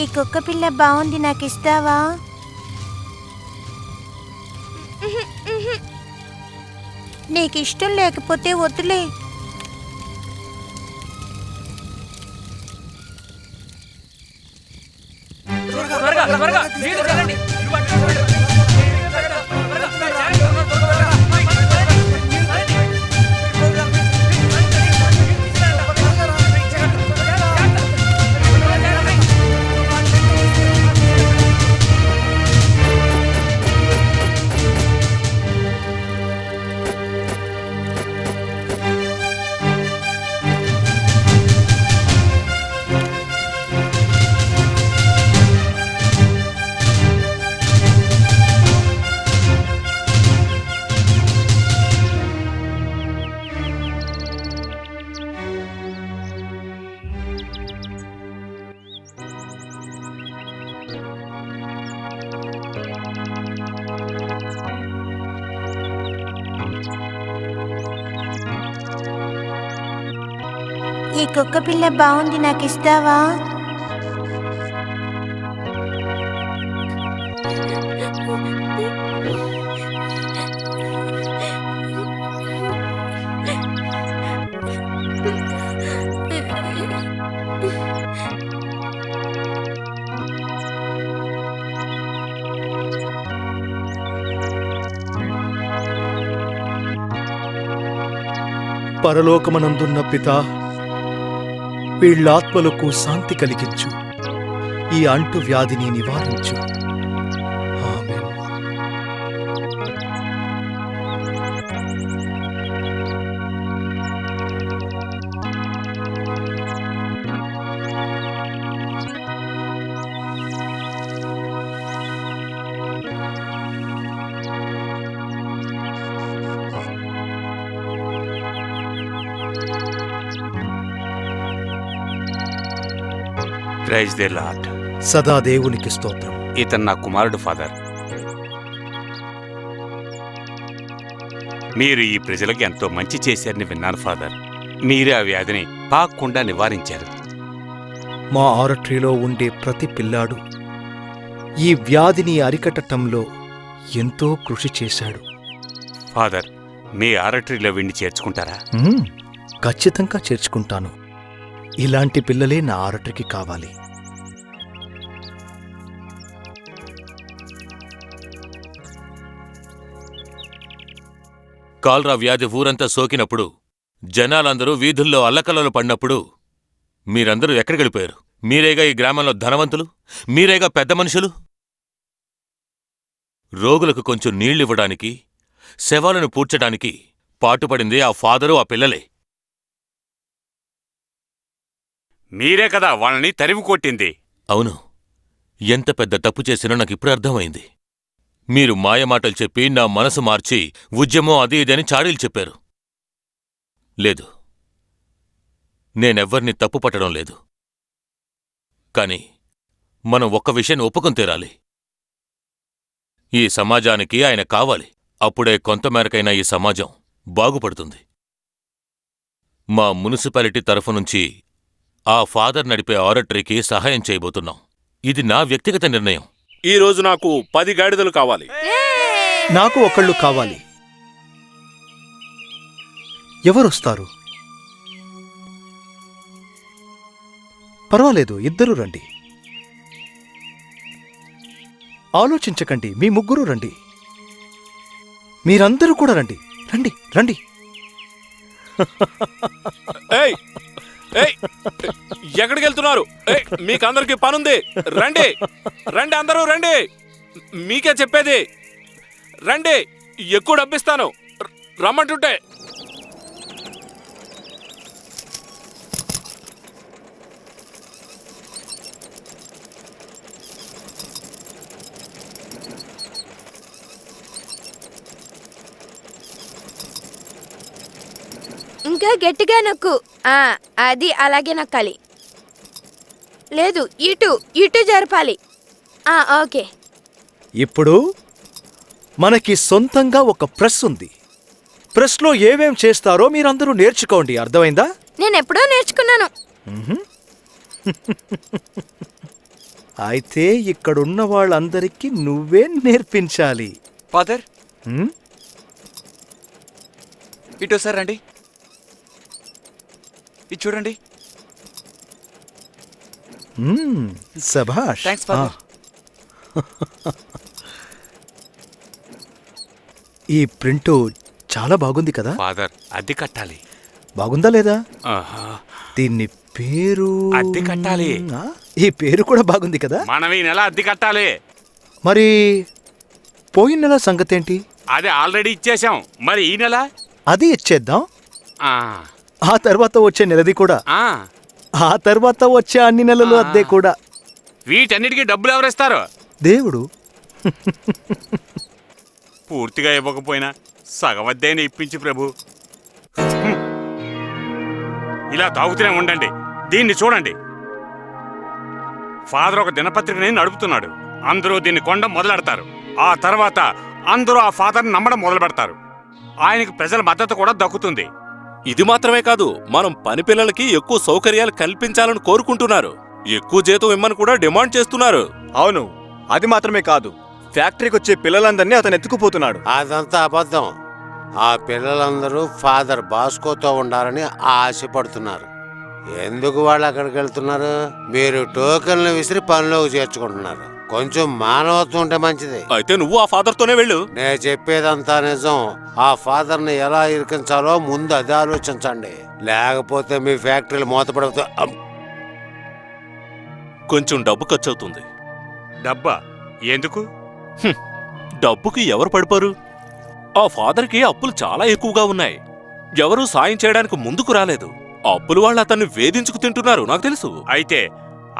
ఈ కుక్క పిల్ల బాగుంది, నాకు ఇస్తావా? నీకు ఇష్టం లేకపోతే వద్దులే. త్వరగా నీళ్ళు చల్లండి. ఈ కుక్క పిల్ల బాగుంది, నాకు ఇస్తావా? పరలోకమనందున్న పితా, వీళ్ళాత్మలకు శాంతి కలిగించు, ఈ అంటు వ్యాధిని నివారించు. ఆమేన్. Praise the lord. సదా దేవునికి స్తోత్రం. ఇతను నా కుమారుడు ఫాదర్. మీరు ఈ ప్రజలకు ఎంతో మంచి చేశారని విన్నాను ఫాదర్. మీరే ఆ వ్యాధిని పాక్కుండా నివారించారు. మా ఆరట్రీలో ఉండే ప్రతి పిల్లాడు ఈ వ్యాధిని అరికట్టటంలో ఎంతో కృషి చేశాడు. ఫాదర్, మీ ఆరటరీలో వీణ్ణి చేర్చుకుంటారా? ఖచ్చితంగా చేర్చుకుంటాను. ఇలాంటి పిల్లలే నా ఆరట్రీకి కావాలి. కాల్రా వ్యాధి ఊరంతా సోకినప్పుడు, జనాలందరూ వీధుల్లో అల్లకల్లలు పడినప్పుడు మీరందరూ ఎక్కడికి వెళ్ళిపోయారు? మీరేగా ఈ గ్రామంలో ధనవంతులు, మీరేగా పెద్ద మనుషులు. రోగులకు కొంచెం నీళ్ళివ్వడానికి, శవాలను పూడ్చడానికి పాటుపడింది ఆ ఫాదరు, ఆ పిల్లలే. మీరే కదా వాళ్ళని తరిమి కొట్టింది. అవును, ఎంత పెద్ద తప్పు చేసినా నాకిప్పుడు అర్థమైంది. మీరు మాయమాటలు చెప్పి నా మనసు మార్చి ఉద్యమం అది ఇదని చాడీలు చెప్పారు. లేదు, నేనెవ్వర్నీ తప్పు పట్టడం లేదు. కాని మనం ఒక్క విషయాన్ని ఒప్పుకొని తీరాలి. ఈ సమాజానికి ఆయన కావాలి. అప్పుడే కొంతమేరకైనా ఈ సమాజం బాగుపడుతుంది. మా మున్సిపాలిటీ తరఫు నుంచి ఆ ఫాదర్ నడిపే ఆరటరీకి సహాయం చేయబోతున్నాం. ఇది నా వ్యక్తిగత నిర్ణయం. ఈ రోజు నాకు 10 గాడిదలు కావాలి. నాకు ఒకళ్ళు కావాలి. ఎవరొస్తారు? పర్వాలేదు, ఇద్దరు రండి. ఆలోచించకండి, మీ ముగ్గురు రండి. మీరందరూ కూడా రండి. రండి రండి. ఏయ్ ఏయ్, ఎక్కడికి వెళ్తున్నారు? మీకందరికి పనుంది. రండి రండి, అందరూ రండి. మీకే చెప్పేది, రండి. ఎక్కువ డబ్బిస్తాను, రమ్మంటుంటే. ఇంకా గట్టిగా నొక్కు. అది అలాగే నొక్కాలి. లేదు, ఇటు ఇటు జరపాలి. ఓకే. ఇప్పుడు మనకి సొంతంగా ఒక ప్రెస్ ఉంది. ప్రెస్లో ఏమేం చేస్తారో మీరందరూ నేర్చుకోండి. అర్థమైందా? నేనెప్పుడో నేర్చుకున్నాను. అయితే ఇక్కడున్న వాళ్ళందరికీ నువ్వే నేర్పించాలి. ఫాదర్, హ్మ్? ఇటు సార్ రండి. ఇది చూడండి. శభాష్. Thanks father. ఈ ప్రింటు చాలా బాగుంది కదా? ఫాదర్, అద్దె కట్టాలి. బాగుందా లేదా? ఆహా, దీన్ని పేరు అద్దె కట్టాలి. ఈ పేరు కూడా బాగుంది కదా? మనం ఈ నెల అద్దె కట్టాలి. మరి పోయిన నెల సంగతేంటి? అది ఆల్రెడీ ఇచ్చేశాం. మరి ఈ నెల అది ఇచ్చేద్దాం. ఆ, ఆ తర్వాత వచ్చే నెలది కూడా, ఆ, ఆ తర్వాత వచ్చే అన్ని నెలలు అద్దె కూడా. వీటన్నిటికీ డబ్బులు ఎవరిస్తారు? దేవుడు. పూర్తిగా ఇవ్వకపోయినా సగం అద్దెని ఇప్పించి ప్రభు. ఇలా తాగుతూనే ఉండండి. దీన్ని చూడండి. ఫాదర్ ఒక దినపత్రికని నడుపుతున్నాడు. అందరూ దీన్ని కొనడం మొదలెడతారు. ఆ తర్వాత అందరూ ఆ ఫాదర్ని నమ్మడం మొదలు పెడతారు. ఆయనకి ప్రజల మద్దతు కూడా దక్కుతుంది. ఇది మాత్రమే కాదు, మనం పని పిల్లలకి ఎక్కువ సౌకర్యాలు కల్పించాలని కోరుకుంటున్నారు. ఎక్కువ జీతం ఇమ్మని కూడా డిమాండ్ చేస్తున్నారు. అవును, అది మాత్రమే కాదు, ఫ్యాక్టరీకి వచ్చే పిల్లలందరినీ అతను ఎత్తుకుపోతున్నాడు. అదంతా అబద్ధం. ఆ పిల్లలందరూ ఫాదర్ బాస్కోతో ఉండాలని ఆశపడుతున్నారు. ఎందుకు వాళ్ళు అక్కడికి వెళ్తున్నారు? మీరు టోకెన్లు విసిరి పనిలోకి చేర్చుకుంటున్నారు. కొంచెం మానవత్వం ఉంటే మంచిది. అయితే నువ్వు ఆ ఫాదర్తోనే వెళ్ళు. నేను చెప్పేదంతా నిజం. ఆ ఫాదర్ని ఎలా ఇరికించాలో ముందు అది ఆలోచించండి, లేకపోతే మీ ఫ్యాక్టరీలు మూతపడవుతా. కొంచెం డబ్బు ఖర్చవుతుంది. డబ్బా ఎందుకు? డబ్బుకి ఎవరు పడిపోరు? ఆ ఫాదర్కి అప్పులు చాలా ఎక్కువగా ఉన్నాయి. ఎవరూ సాయం చేయడానికి ముందుకు రాలేదు. అప్పులు వాళ్ళు అతన్ని వేధించుకు తింటున్నారు, నాకు తెలుసు. అయితే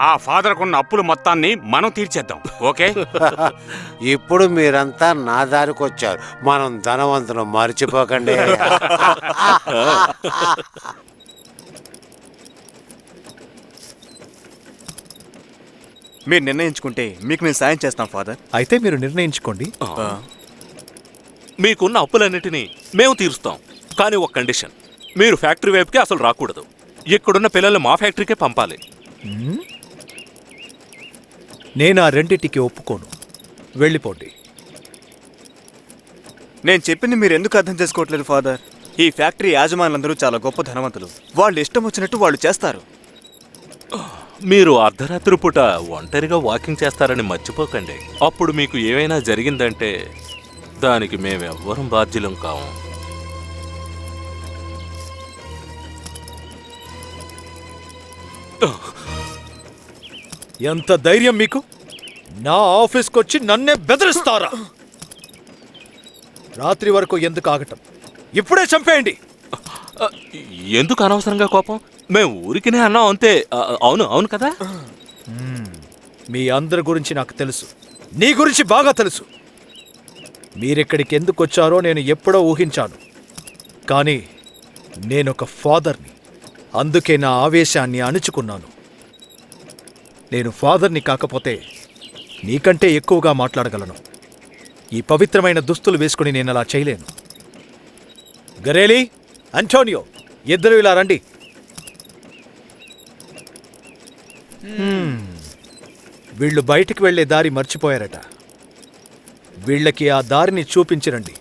ఆ ఫాదర్కున్న అప్పులు మొత్తాన్ని మనం తీర్చేద్దాం, ఓకే? ఇప్పుడు మీరంతా నా దారికి వచ్చారు. మనం ధనవంతులు, మర్చిపోకండి. మీరు నిర్ణయించుకుంటే మీకు మేము సాయం చేస్తాం ఫాదర్. అయితే మీరు నిర్ణయించుకోండి. మీకున్న అప్పులన్నిటినీ మేము తీరుస్తాం, కానీ ఒక కండిషన్. మీరు ఫ్యాక్టరీ వైపుకి అసలు రాకూడదు. ఇక్కడున్న పిల్లల్ని మా ఫ్యాక్టరీకే పంపాలి. నేను ఆ రెండింటికి ఒప్పుకోను. వెళ్ళిపోండి. నేను చెప్పింది మీరు ఎందుకు అర్థం చేసుకోవట్లేదు ఫాదర్? ఈ ఫ్యాక్టరీ యాజమానులందరూ చాలా గొప్ప ధనవంతులు. వాళ్ళు ఇష్టం వచ్చినట్టు వాళ్ళు చేస్తారు. మీరు అర్ధరాత్రి పూట ఒంటరిగా వాకింగ్ చేస్తారని మర్చిపోకండి. అప్పుడు మీకు ఏమైనా జరిగిందంటే దానికి మేమెవ్వరం బాధ్యులం కాము. ఎంత ధైర్యం మీకు? నా ఆఫీస్కొచ్చి నన్నే బెదిరిస్తారా? రాత్రి వరకు ఎందుకు ఆగటం? ఇప్పుడే చంపేయండి. ఎందుకు అనవసరంగా కోపం? మేము ఊరికినే అన్నాం అంతే. అవును అవును కదా. మీ అందరి గురించి నాకు తెలుసు. నీ గురించి బాగా తెలుసు. మీరెక్కడికి ఎందుకు వచ్చారో నేను ఎప్పుడో ఊహించాను. కానీ నేనొక ఫాదర్ని, అందుకే నా ఆవేశాన్ని అణుచుకున్నాను. నేను ఫాదర్ని కాకపోతే నీకంటే ఎక్కువగా మాట్లాడగలను. ఈ పవిత్రమైన దుస్తులు వేసుకుని నేను అలా చేయలేను. గరేలి, అంటోనియో, ఇద్దరు ఇలా రండి. వీళ్ళు బయటికి వెళ్లే దారి మర్చిపోయారట. వీళ్ళకి ఆ దారిని చూపించిరండి.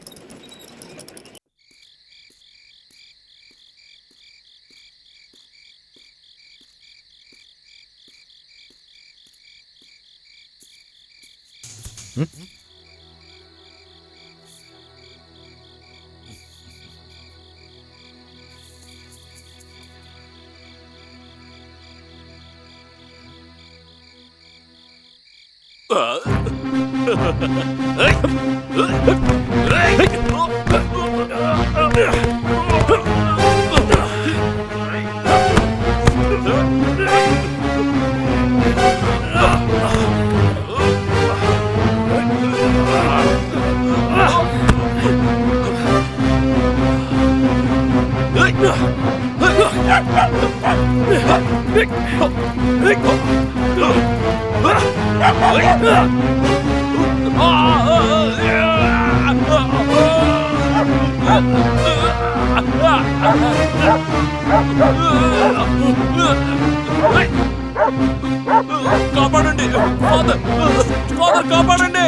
కాపాడండి ఫాదర్, ఫాదర్ కాపాడండి.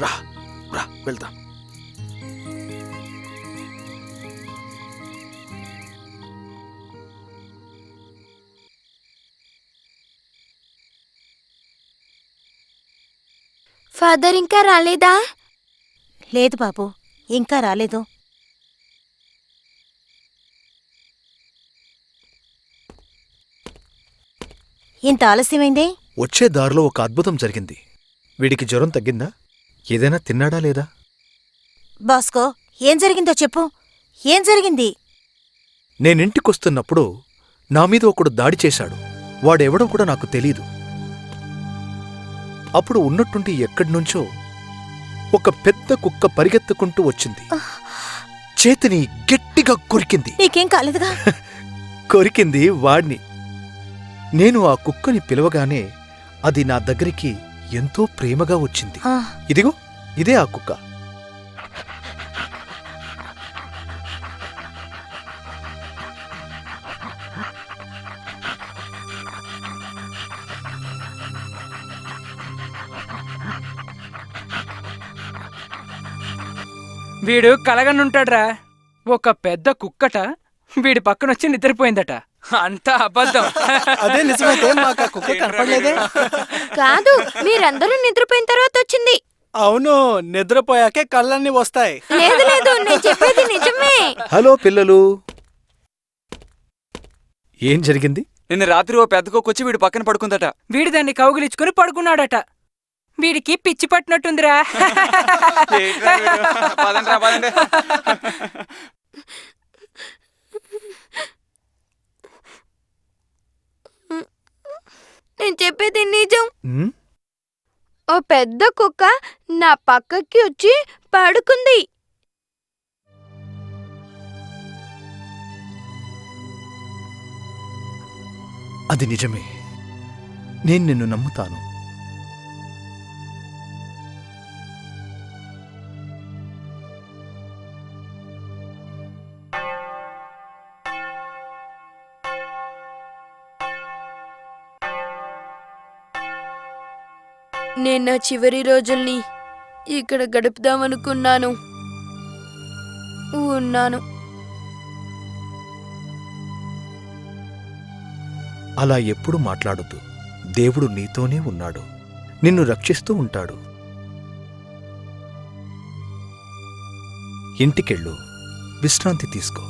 రా రా వెళ్దాం. ఫాదర్ ఇంకా రాలేదా? లేదు బాబు, ఇంకా రాలేదు. ఇంత ఆలస్యమైందే? వచ్చే దారిలో ఒక అద్భుతం జరిగింది. వీడికి జ్వరం తగ్గిందా? ఏదైనా తిన్నాడా లేదా? బాస్కో, ఏం జరిగిందో చెప్పు. ఏం జరిగింది? నేనింటికొస్తున్నప్పుడు నా మీద ఒకడు దాడి చేశాడు. వాడెవడో కూడా నాకు తెలీదు. అప్పుడు ఉన్నట్టుండి ఎక్కడ్నుంచో ఒక పెద్ద కుక్క పరిగెత్తుకుంటూ వచ్చింది. చేతిని గట్టిగా కొరికింది. నీకేం కాలేదుగా? కొరికింది వాణ్ణి. నేను ఆ కుక్కని పిలవగానే అది నా దగ్గరికి ఎంతో ప్రేమగా వచ్చింది. ఇదిగో ఇదే ఆ కుక్క. వీడు కలగనుంటాడ్రా. ఒక పెద్ద కుక్కట వీడి పక్కనొచ్చి నిద్రపోయిందట. అంతా అబద్ధం. అదే నిజమైతే మాకు ఆ కుక్క కనపడలేదే. కాదు, మీరందరూ నిద్రపోయిన తర్వాత వచ్చింది. అవును, నిద్రపోయాకే కళ్ళన్నీ వస్తాయి. లేదు లేదు, నేను చెప్పేది నిజమే. హలో పిల్లలు, ఏం జరిగింది? నిన్న రాత్రి ఓ పెద్ద కుక్క వచ్చి వీడి పక్కన పడుకుందట. వీడి దాన్ని కౌగిలించుకుని పడుకున్నాడట. వీడికి పిచ్చి పట్టినట్టుందిరా. పదండ్రా, పదండి. నేను చెప్పేది నిజం. ఉమ్, ఓ పెద్ద కుక్క నా పక్కకి వచ్చి పడుకుంది. అది నిజమే. నేను నిన్ను నమ్ముతాను. నేను నా చివరి రోజుల్ని ఇక్కడ గడుపుదామనుకున్నాను. ఉన్నాను. అలా ఎప్పుడు మాట్లాడొద్దు. దేవుడు నీతోనే ఉన్నాడు, నిన్ను రక్షిస్తూ ఉంటాడు. ఇంటికెళ్ళు, విశ్రాంతి తీసుకో,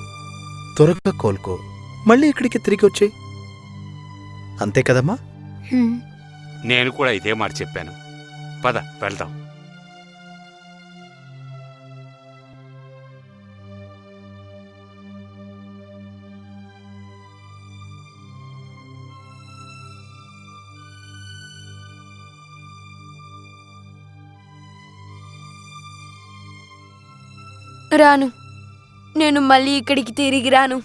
త్వరగా కోలుకో, మళ్ళీ ఇక్కడికి తిరిగి వచ్చేయ్. అంతే కదమ్మా? నేను కూడా ఇదే మాట చెప్పాను. పద వెళ్దాం. రాను. నేను మళ్ళీ ఇక్కడికి తిరిగి రాను.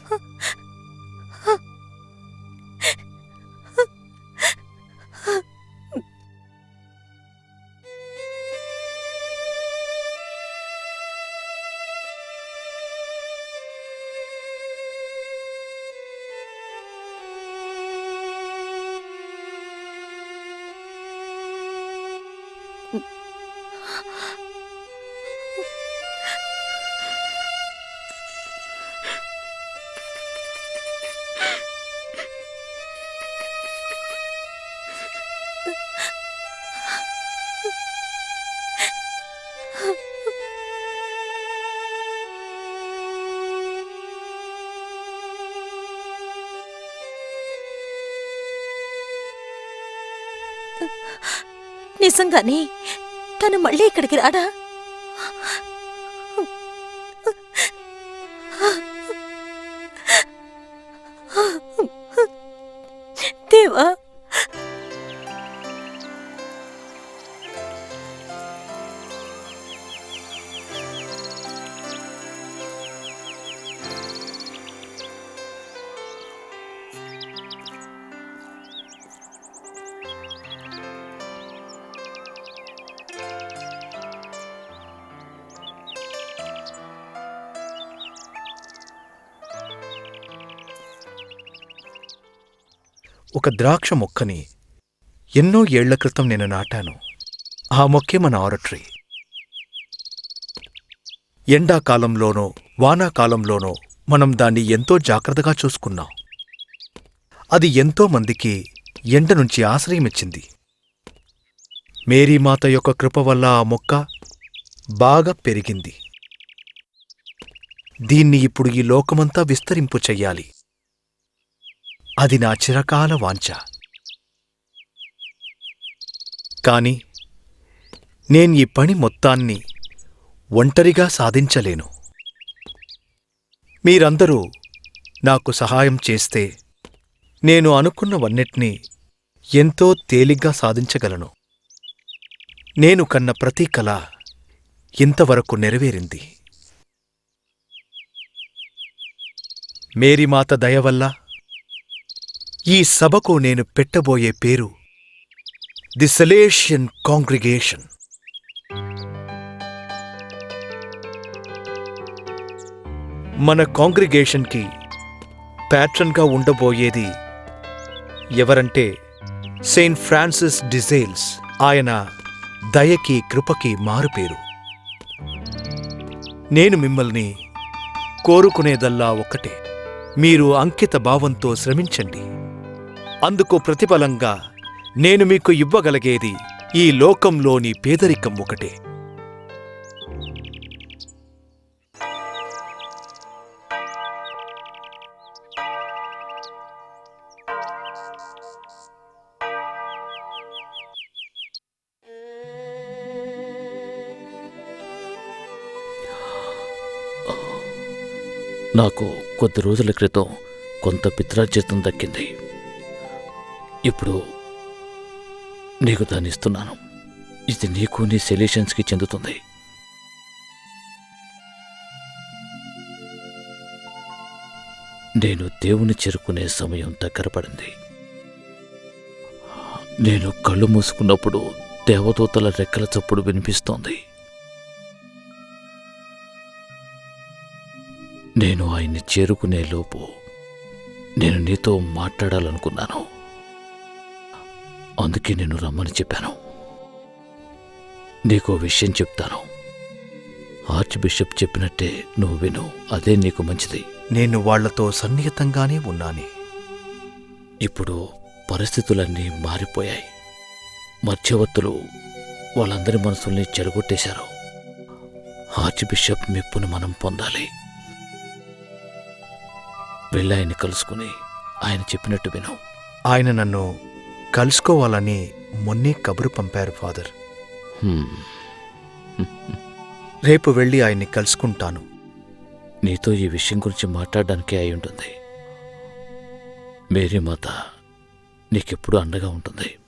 నిజంగానే తను మళ్ళీ ఇక్కడికి రాడా? దేవా, ఒక ద్రాక్ష మొక్కని ఎన్నో ఏళ్ల క్రితం నేను నాటాను. ఆ మొక్కే మన ఆరట్రీ. ఎండాకాలంలోనో వానాకాలంలోనో మనం దాన్ని ఎంతో జాగ్రత్తగా చూసుకున్నాం. అది ఎంతో మందికి ఎండ నుంచి ఆశ్రయమిచ్చింది. మేరీమాత యొక్క కృప వల్ల ఆ మొక్క బాగా పెరిగింది. దీన్ని ఇప్పుడు ఈ లోకమంతా విస్తరింపు చెయ్యాలి. అది నా చిరకాల వాంఛ. కాని నేను ఈ పని మొత్తాన్ని ఒంటరిగా సాధించలేను. మీరందరూ నాకు సహాయం చేస్తే నేను అనుకున్నవన్నిటినీ ఎంతో తేలిగ్గా సాధించగలను. నేను కన్న ప్రతి కల ఇంతవరకు నెరవేరింది. మేరీమాత దయవల్ల ఈ సభకు నేను పెట్టబోయే పేరు ది సెలేషియన్ కాంగ్రిగేషన్. మన కాంగ్రిగేషన్కి ప్యాట్రన్గా ఉండబోయేది ఎవరంటే సెయింట్ ఫ్రాన్సిస్ డిజేల్స్. ఆయన దయకి కృపకి మారుపేరు. నేను మిమ్మల్ని కోరుకునేదల్లా ఒక్కటే, మీరు అంకిత భావంతో శ్రమించండి. అందుకు ప్రతిఫలంగా నేను మీకు ఇవ్వగలిగేది ఈ లోకంలోని పేదరికం ఒకటే. నాకు కొద్ది రోజుల క్రితం కొంత పిత్రార్జితం దక్కింది. ఇప్పుడు నీకు దాన్ని ఇస్తున్నాను. ఇది నీకు నీ సెల్యూషన్స్కి చెందుతుంది. నేను దేవుని చేరుకునే సమయం దగ్గర పడింది. నేను కళ్ళు మూసుకున్నప్పుడు దేవదూతల రెక్కల చప్పుడు వినిపిస్తోంది. నేను ఆయన్ని చేరుకునే లోపు నేను నీతో మాట్లాడాలనుకున్నాను. అందుకే నేను రమ్మని చెప్పాను. నీకో విషయం చెప్తాను. ఆర్చ్ బిషప్ చెప్పినట్టే నువ్వు విను. అదే నీకు మంచిది. నేను వాళ్లతో సన్నిహితంగానే ఉన్నానే. ఇప్పుడు పరిస్థితులన్నీ మారిపోయాయి. మధ్యవర్తులు వాళ్ళందరి మనసుల్ని చెడగొట్టేశారు. ఆర్చ్ బిషప్ మెప్పును మనం పొందాలి. వెళ్ళి ఆయన్ని కలుసుకుని ఆయన చెప్పినట్టు విను. ఆయన నన్ను కలుసుకోవాలని మొన్నే కబురు పంపారు ఫాదర్. రేపు వెళ్ళి ఆయన్ని కలుసుకుంటాను. నీతో ఈ విషయం గురించి మాట్లాడడానికే అయి ఉంటుంది. మేరీ మాత నీకెప్పుడు అండగా ఉంటుంది.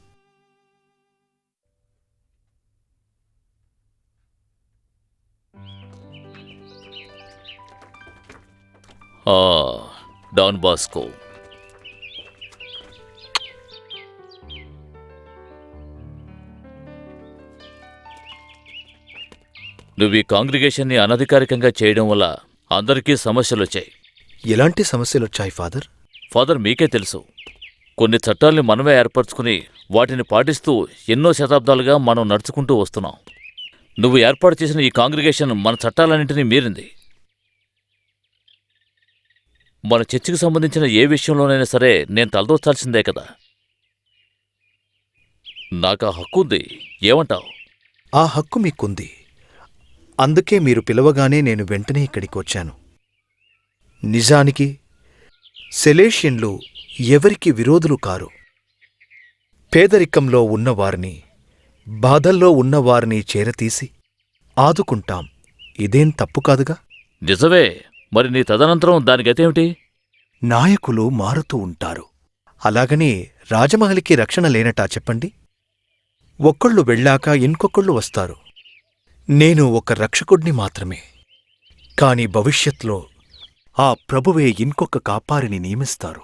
డాన్ బాస్కో, నువ్వు ఈ కాంగ్రిగేషన్ని అనధికారికంగా చేయడం వల్ల అందరికీ సమస్యలొచ్చాయి. ఎలాంటి సమస్యలొచ్చాయి ఫాదర్? ఫాదర్, మీకే తెలుసు. కొన్ని చట్టాల్ని మనమే ఏర్పరచుకుని వాటిని పాటిస్తూ ఎన్నో శతాబ్దాలుగా మనం నడుచుకుంటూ వస్తున్నాం. నువ్వు ఏర్పాటు చేసిన ఈ కాంగ్రిగేషన్ మన చట్టాలన్నింటినీ మీరింది. మన చర్చికి సంబంధించిన ఏ విషయంలోనైనా సరే నేను తలదోచాల్సిందే కదా. నాకు ఆ హక్కు ఉంది. ఏమంటావు? ఆ హక్కు మీకుంది. అందుకే మీరు పిలవగానే నేను వెంటనే ఇక్కడికి వచ్చాను. నిజానికి సెలేషియన్లు ఎవరికి విరోధులు కారు. పేదరికంలో ఉన్నవారిని, బాధల్లో ఉన్నవారిని చేరతీసి ఆదుకుంటాం. ఇదేం తప్పు కాదుగా? నిజమే. మరి నీ తదనంతరం దాని గతేమిటి? నాయకులు మారుతూ ఉంటారు. అలాగని రాజమహల్కి రక్షణ లేనటా చెప్పండి? ఒక్కళ్ళు వెళ్ళాక ఇంకొకళ్ళు వస్తారు. నేను ఒక రక్షకుడిని మాత్రమే. కాని భవిష్యత్లో ఆ ప్రభువే ఇంకొక కాపారిని నియమిస్తారు.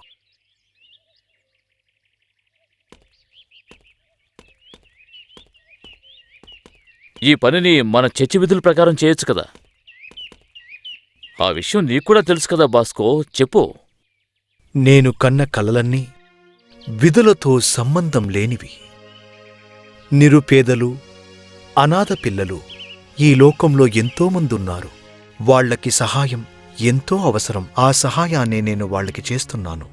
ఈ పనిని మన చర్చి విధుల ప్రకారం చేయొచ్చు కదా. ఆ విషయం నీకు కూడా తెలుసు కదా బాస్కో. చెప్పు. నేను కన్న కలలన్నీ విధులతో సంబంధం లేనివి. నిరుపేదలు, అనాథ పిల్లలు ఈ లోకంలో ఎంతోమందున్నారు. వాళ్లకి సహాయం ఎంతో అవసరం. ఆ సహాయాన్నే నేను వాళ్లకి చేస్తున్నాను.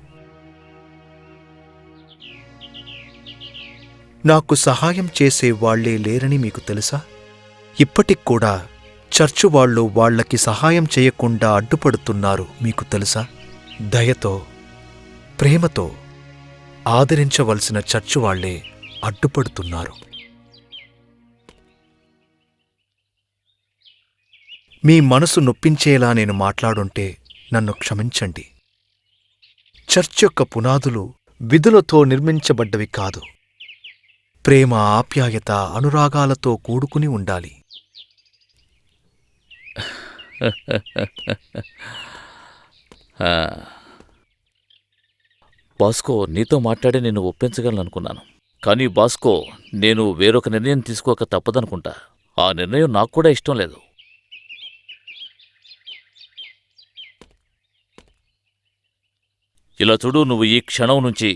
నాకు సహాయం చేసే వాళ్లే లేరని మీకు తెలుసా? ఇప్పటిక్కూడా చర్చు వాళ్ళు వాళ్లకి సహాయం చేయకుండా అడ్డుపడుతున్నారు. మీకు తెలుసా? దయతో, ప్రేమతో ఆదరించవలసిన చర్చు వాళ్లే అడ్డుపడుతున్నారు. మీ మనసు నొప్పించేలా నేను మాట్లాడుంటే నన్ను క్షమించండి. చర్చ్ యొక్క పునాదులు విధులతో నిర్మించబడ్డవి కాదు. ప్రేమ, ఆప్యాయత, అనురాగాలతో కూడుకుని ఉండాలి. బాస్కో, నీతో మాట్లాడి నేను ఒప్పించగలననుకున్నాను. కానీ బాస్కో, నేను వేరొక నిర్ణయం తీసుకోక తప్పదనుకుంటా. ఆ నిర్ణయం నాకు కూడా ఇష్టం లేదు. ఇలా చూడు, నువ్వు ఈ క్షణం నుంచి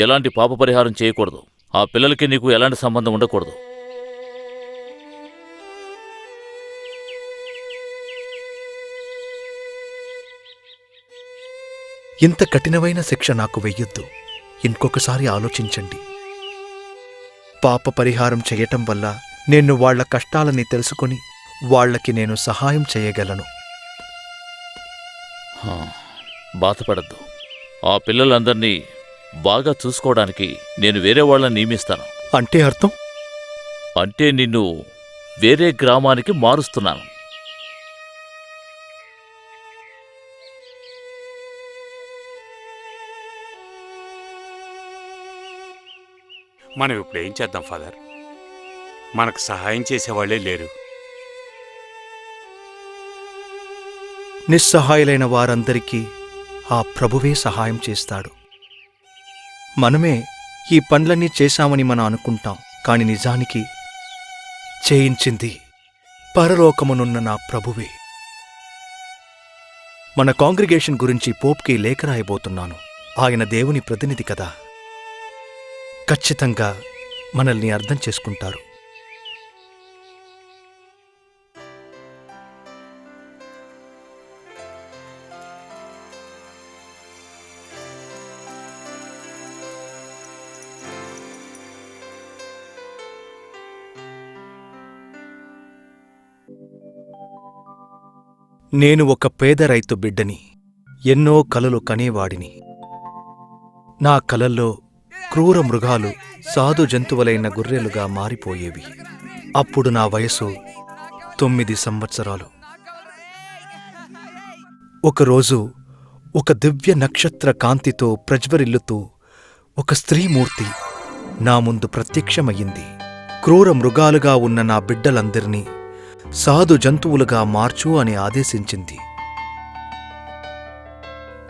ఎలాంటి పాప పరిహారం చేయకూడదు. ఆ పిల్లలకి నీకు ఎలాంటి సంబంధం ఉండకూడదు. ఇంత కఠినమైన శిక్ష నాకు వెయ్యొద్దు. ఇంకొకసారి ఆలోచించండి. పాప పరిహారం చేయటం వల్ల నేను వాళ్ల కష్టాలని తెలుసుకొని వాళ్లకి నేను సహాయం చేయగలను. బాధపడద్దు. ఆ పిల్లలందర్నీ బాగా చూసుకోవడానికి నేను వేరే వాళ్ళని నియమిస్తాను. అంటే అర్థం? అంటే నిన్ను వేరే గ్రామానికి మారుస్తున్నాను. మనం ఇప్పుడు ఏం చేద్దాం ఫాదర్? మనకు సహాయం చేసేవాళ్లే లేరు. నిస్సహాయులైన వారందరికీ ఆ ప్రభువే సహాయం చేస్తాడు. మనమే ఈ పనులన్నీ చేశామని మనం అనుకుంటాం, కాని నిజానికి చేయించింది పరలోకమునున్న నా ప్రభువే. మన కాంగ్రిగేషన్ గురించి పోప్కి లేఖ రాయబోతున్నాను. ఆయన దేవుని ప్రతినిధి కదా, ఖచ్చితంగా మనల్ని అర్థం చేసుకుంటారు. నేను ఒక పేద రైతు బిడ్డని, ఎన్నో కలలు కనేవాడిని. నా కలల్లో క్రూర మృగాలు సాధు జంతువులైన గొర్రెలుగా మారిపోయేవి. అప్పుడు నా వయసు 9 సంవత్సరాలు. ఒకరోజు ఒక దివ్య నక్షత్ర కాంతితో ప్రజ్వరిల్లుతూ ఒక స్త్రీమూర్తి నా ముందు ప్రత్యక్షమయ్యింది. క్రూర మృగాలుగా ఉన్న నా బిడ్డలందరినీ సాధు జంతువులుగా మార్చు అని ఆదేశించింది.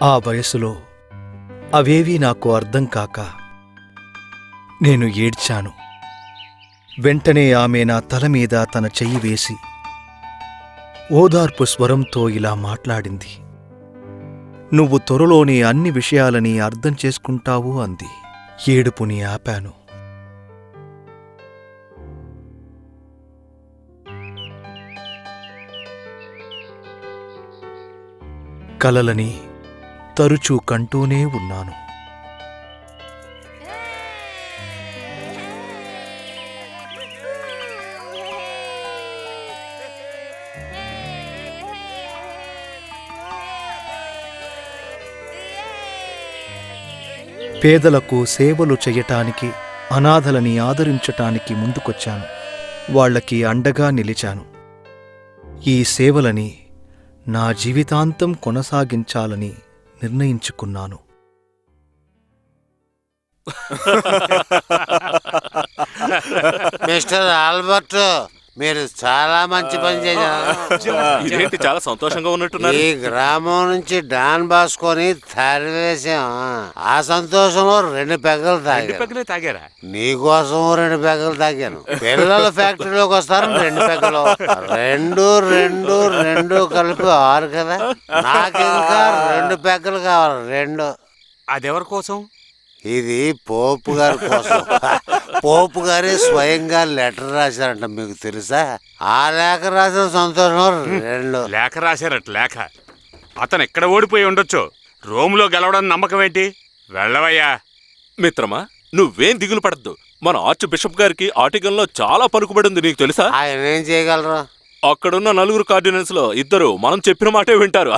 ఆ వయసులో అవేవీ నాకు అర్థం కాక నేను ఏడ్చాను. వెంటనే ఆమె నా తల మీద తన చెయ్యి వేసి ఓదార్పు స్వరంతో ఇలా మాట్లాడింది. నువ్వు త్వరలోనే అన్ని విషయాలని అర్థం చేసుకుంటావు అంది. ఏడుపుని ఆపాను. కలలని తరచూ కంటూనే ఉన్నాను. పేదలకు సేవలు చెయ్యటానికి, అనాథలని ఆదరించటానికి ముందుకొచ్చాను. వాళ్లకి అండగా నిలిచాను. ఈ సేవలని నా జీవితాంతం కొనసాగించాలని నిర్ణయించుకున్నాను. మిస్టర్ ఆల్బర్ట్, మీరు చాలా మంచి పని చేశారు. ఇదేంటి చాలా సంతోషంగా ఉన్నట్టున్నారు? ఈ గ్రామం నుంచి డాన్ బాస్కోని తరివేశాం. ఆ సంతోషంలో 2 పెగ్గలు తాగారా? నీకోసం 2 పెగ్గలు తాగాను. పిల్లల ఫ్యాక్టరీలోకి వస్తారు 2 పెగ్గలు. 2 కలిపి 6 కదా. నాకు ఇంకా 2 పెగ్గలు కావాలి. 2. అదెవరి కోసం? ఇది పోపు గారి కోసం. పోపు గారే స్వయంగా లెటర్ రాశారంట, మీకు తెలుసా? ఆ లేఖ రాసిన సంతోషం 2. లేఖ రాశారట. లేఖ అతను ఎక్కడ ఓడిపోయి ఉండొచ్చు. రోమ్లో గెలవడానికి నమ్మకం ఏంటి? వెళ్ళవయ్యా. మిత్రమా, నువ్వేం దిగులు పడద్దు. మన ఆర్చ్ బిషప్ గారికి ఆర్టికల్లో చాలా పలుకుబడి ఉంది, నీకు తెలుసా? ఆయన ఏం చేయగలరు? అక్కడున్న 4 కార్డినల్స్ లో 2 మనం చెప్పిన మాటే వింటారు.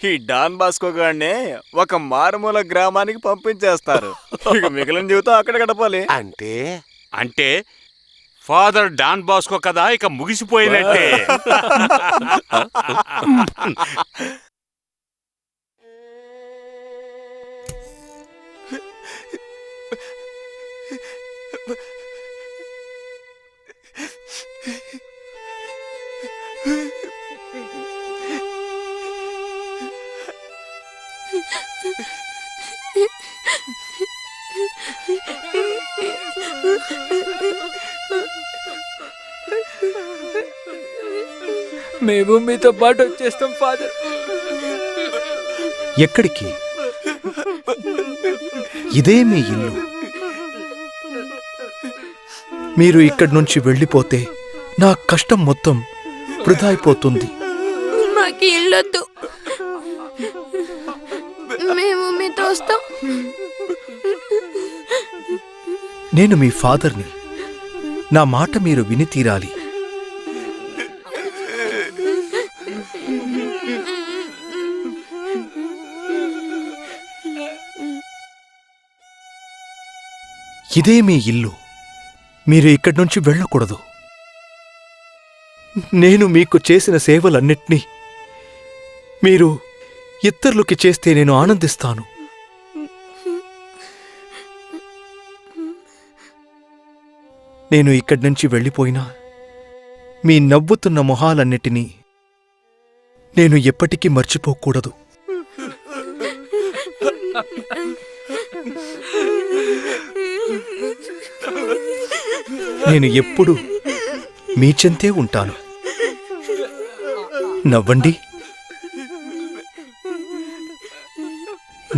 ఈ డాన్ బాస్కో గారినే ఒక మారుమూల గ్రామానికి పంపించేస్తారు. ఇక మిగిలిన జీవితం అక్కడ గడపాలి. అంటే ఫాదర్ డాన్ బాస్కో కదా, ఇక ముగిసిపోయినట్టే. మేము మీతో పాటు వచ్చేస్తాం ఫాదర్. ఎక్కడికి? ఇదే మీ ఇల్లు. మీరు ఇక్కడి నుంచి వెళ్ళిపోతే నా కష్టం మొత్తం వృధా అయిపోతుంది. మాకు ఇల్లొద్దు, మేము మీతో వస్తాం. నేను మీ ఫాదర్ని. నా మాట మీరు విని తీరాలి. ఇదే మీ ఇల్లు. మీరు ఇక్కడి నుంచి వెళ్ళకూడదు. నేను మీకు చేసిన సేవలన్నిటినీ మీరు ఇతరులకి చేస్తే నేను ఆనందిస్తాను. నేను ఇక్కడి నుంచి వెళ్ళిపోయినా మీ నవ్వుతున్న మొహాలన్నిటినీ నేను ఎప్పటికీ మర్చిపోకూడదు. నేను ఎప్పుడూ మీ చెంతే ఉంటాను. నవ్వండి,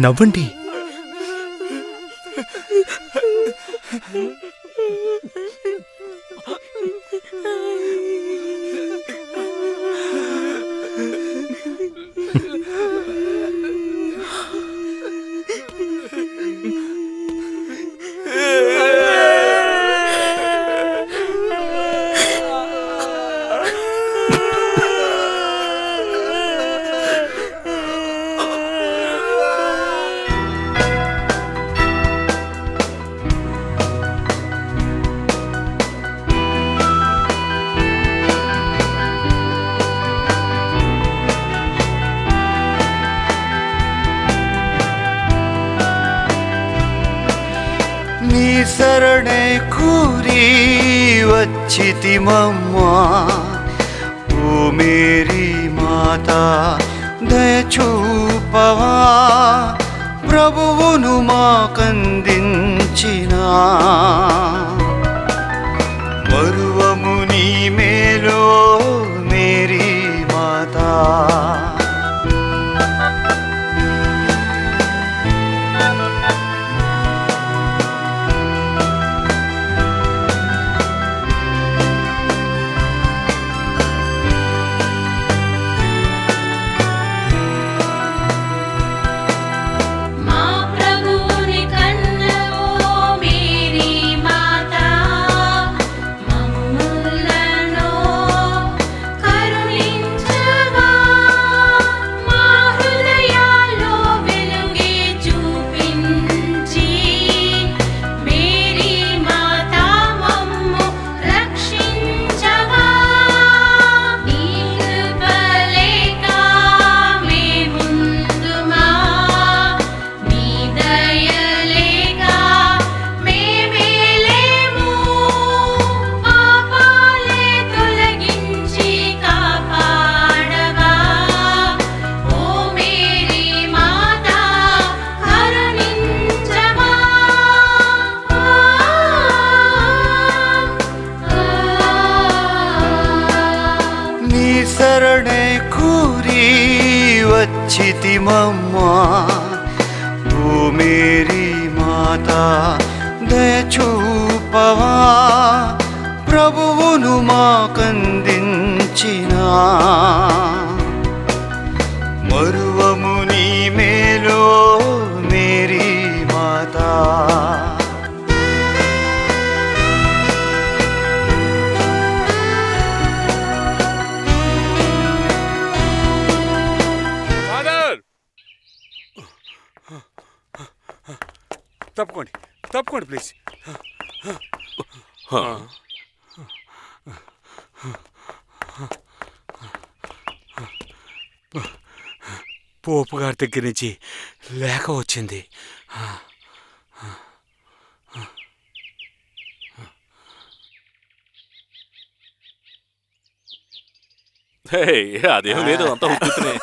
నవ్వండి. నీ శరణే కూరి వచ్చితిమమ్మా, ఓ మేరీ మాత దయచూపవా, ప్రభువును మాకందించిన మరువము నీ మేలో మేరీ మాత. శరణే కూరి వచ్చితిమమ్మా, ఓ మేరీ మాత దయచూపవా, ప్రభువును మాకందించిన మరువము నీ మేలో మేరీ మాత. తప్పుకోండి, తప్పుకోండి ప్లీజ్. పోపు గారి దగ్గర నుంచి లేఖ వచ్చింది. అదేం లేదు, అంత ఉత్తునే.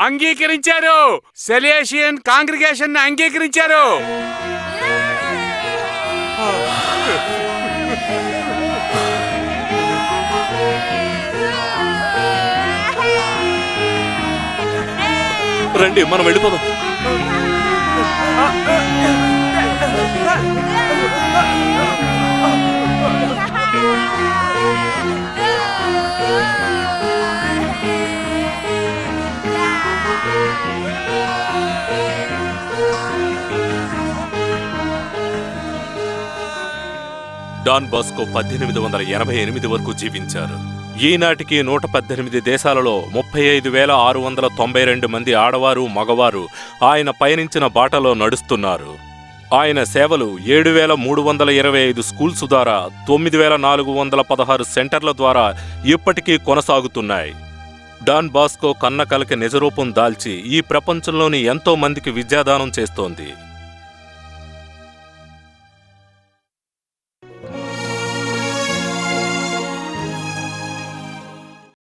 అంగీకరించారు. సెలేషియన్ కాంగ్రిగేషన్ అంగీకరించారు. రండి మనం వెళ్ళిపోదాం. డాన్ బాస్కో 1888 వరకు జీవించారు. ఈనాటికి 118 దేశాలలో 35,692 మంది ఆడవారు మగవారు ఆయన పయనించిన బాటలో నడుస్తున్నారు. ఆయన సేవలు 7,325 స్కూల్స్ ద్వారా 9,416 సెంటర్ల ద్వారా ఇప్పటికీ కొనసాగుతున్నాయి. డాన్ బాస్కో కన్నకలకి నిజరూపం దాల్చి ఈ ప్రపంచంలోని ఎంతో మందికి విద్యాదానం చేస్తోంది.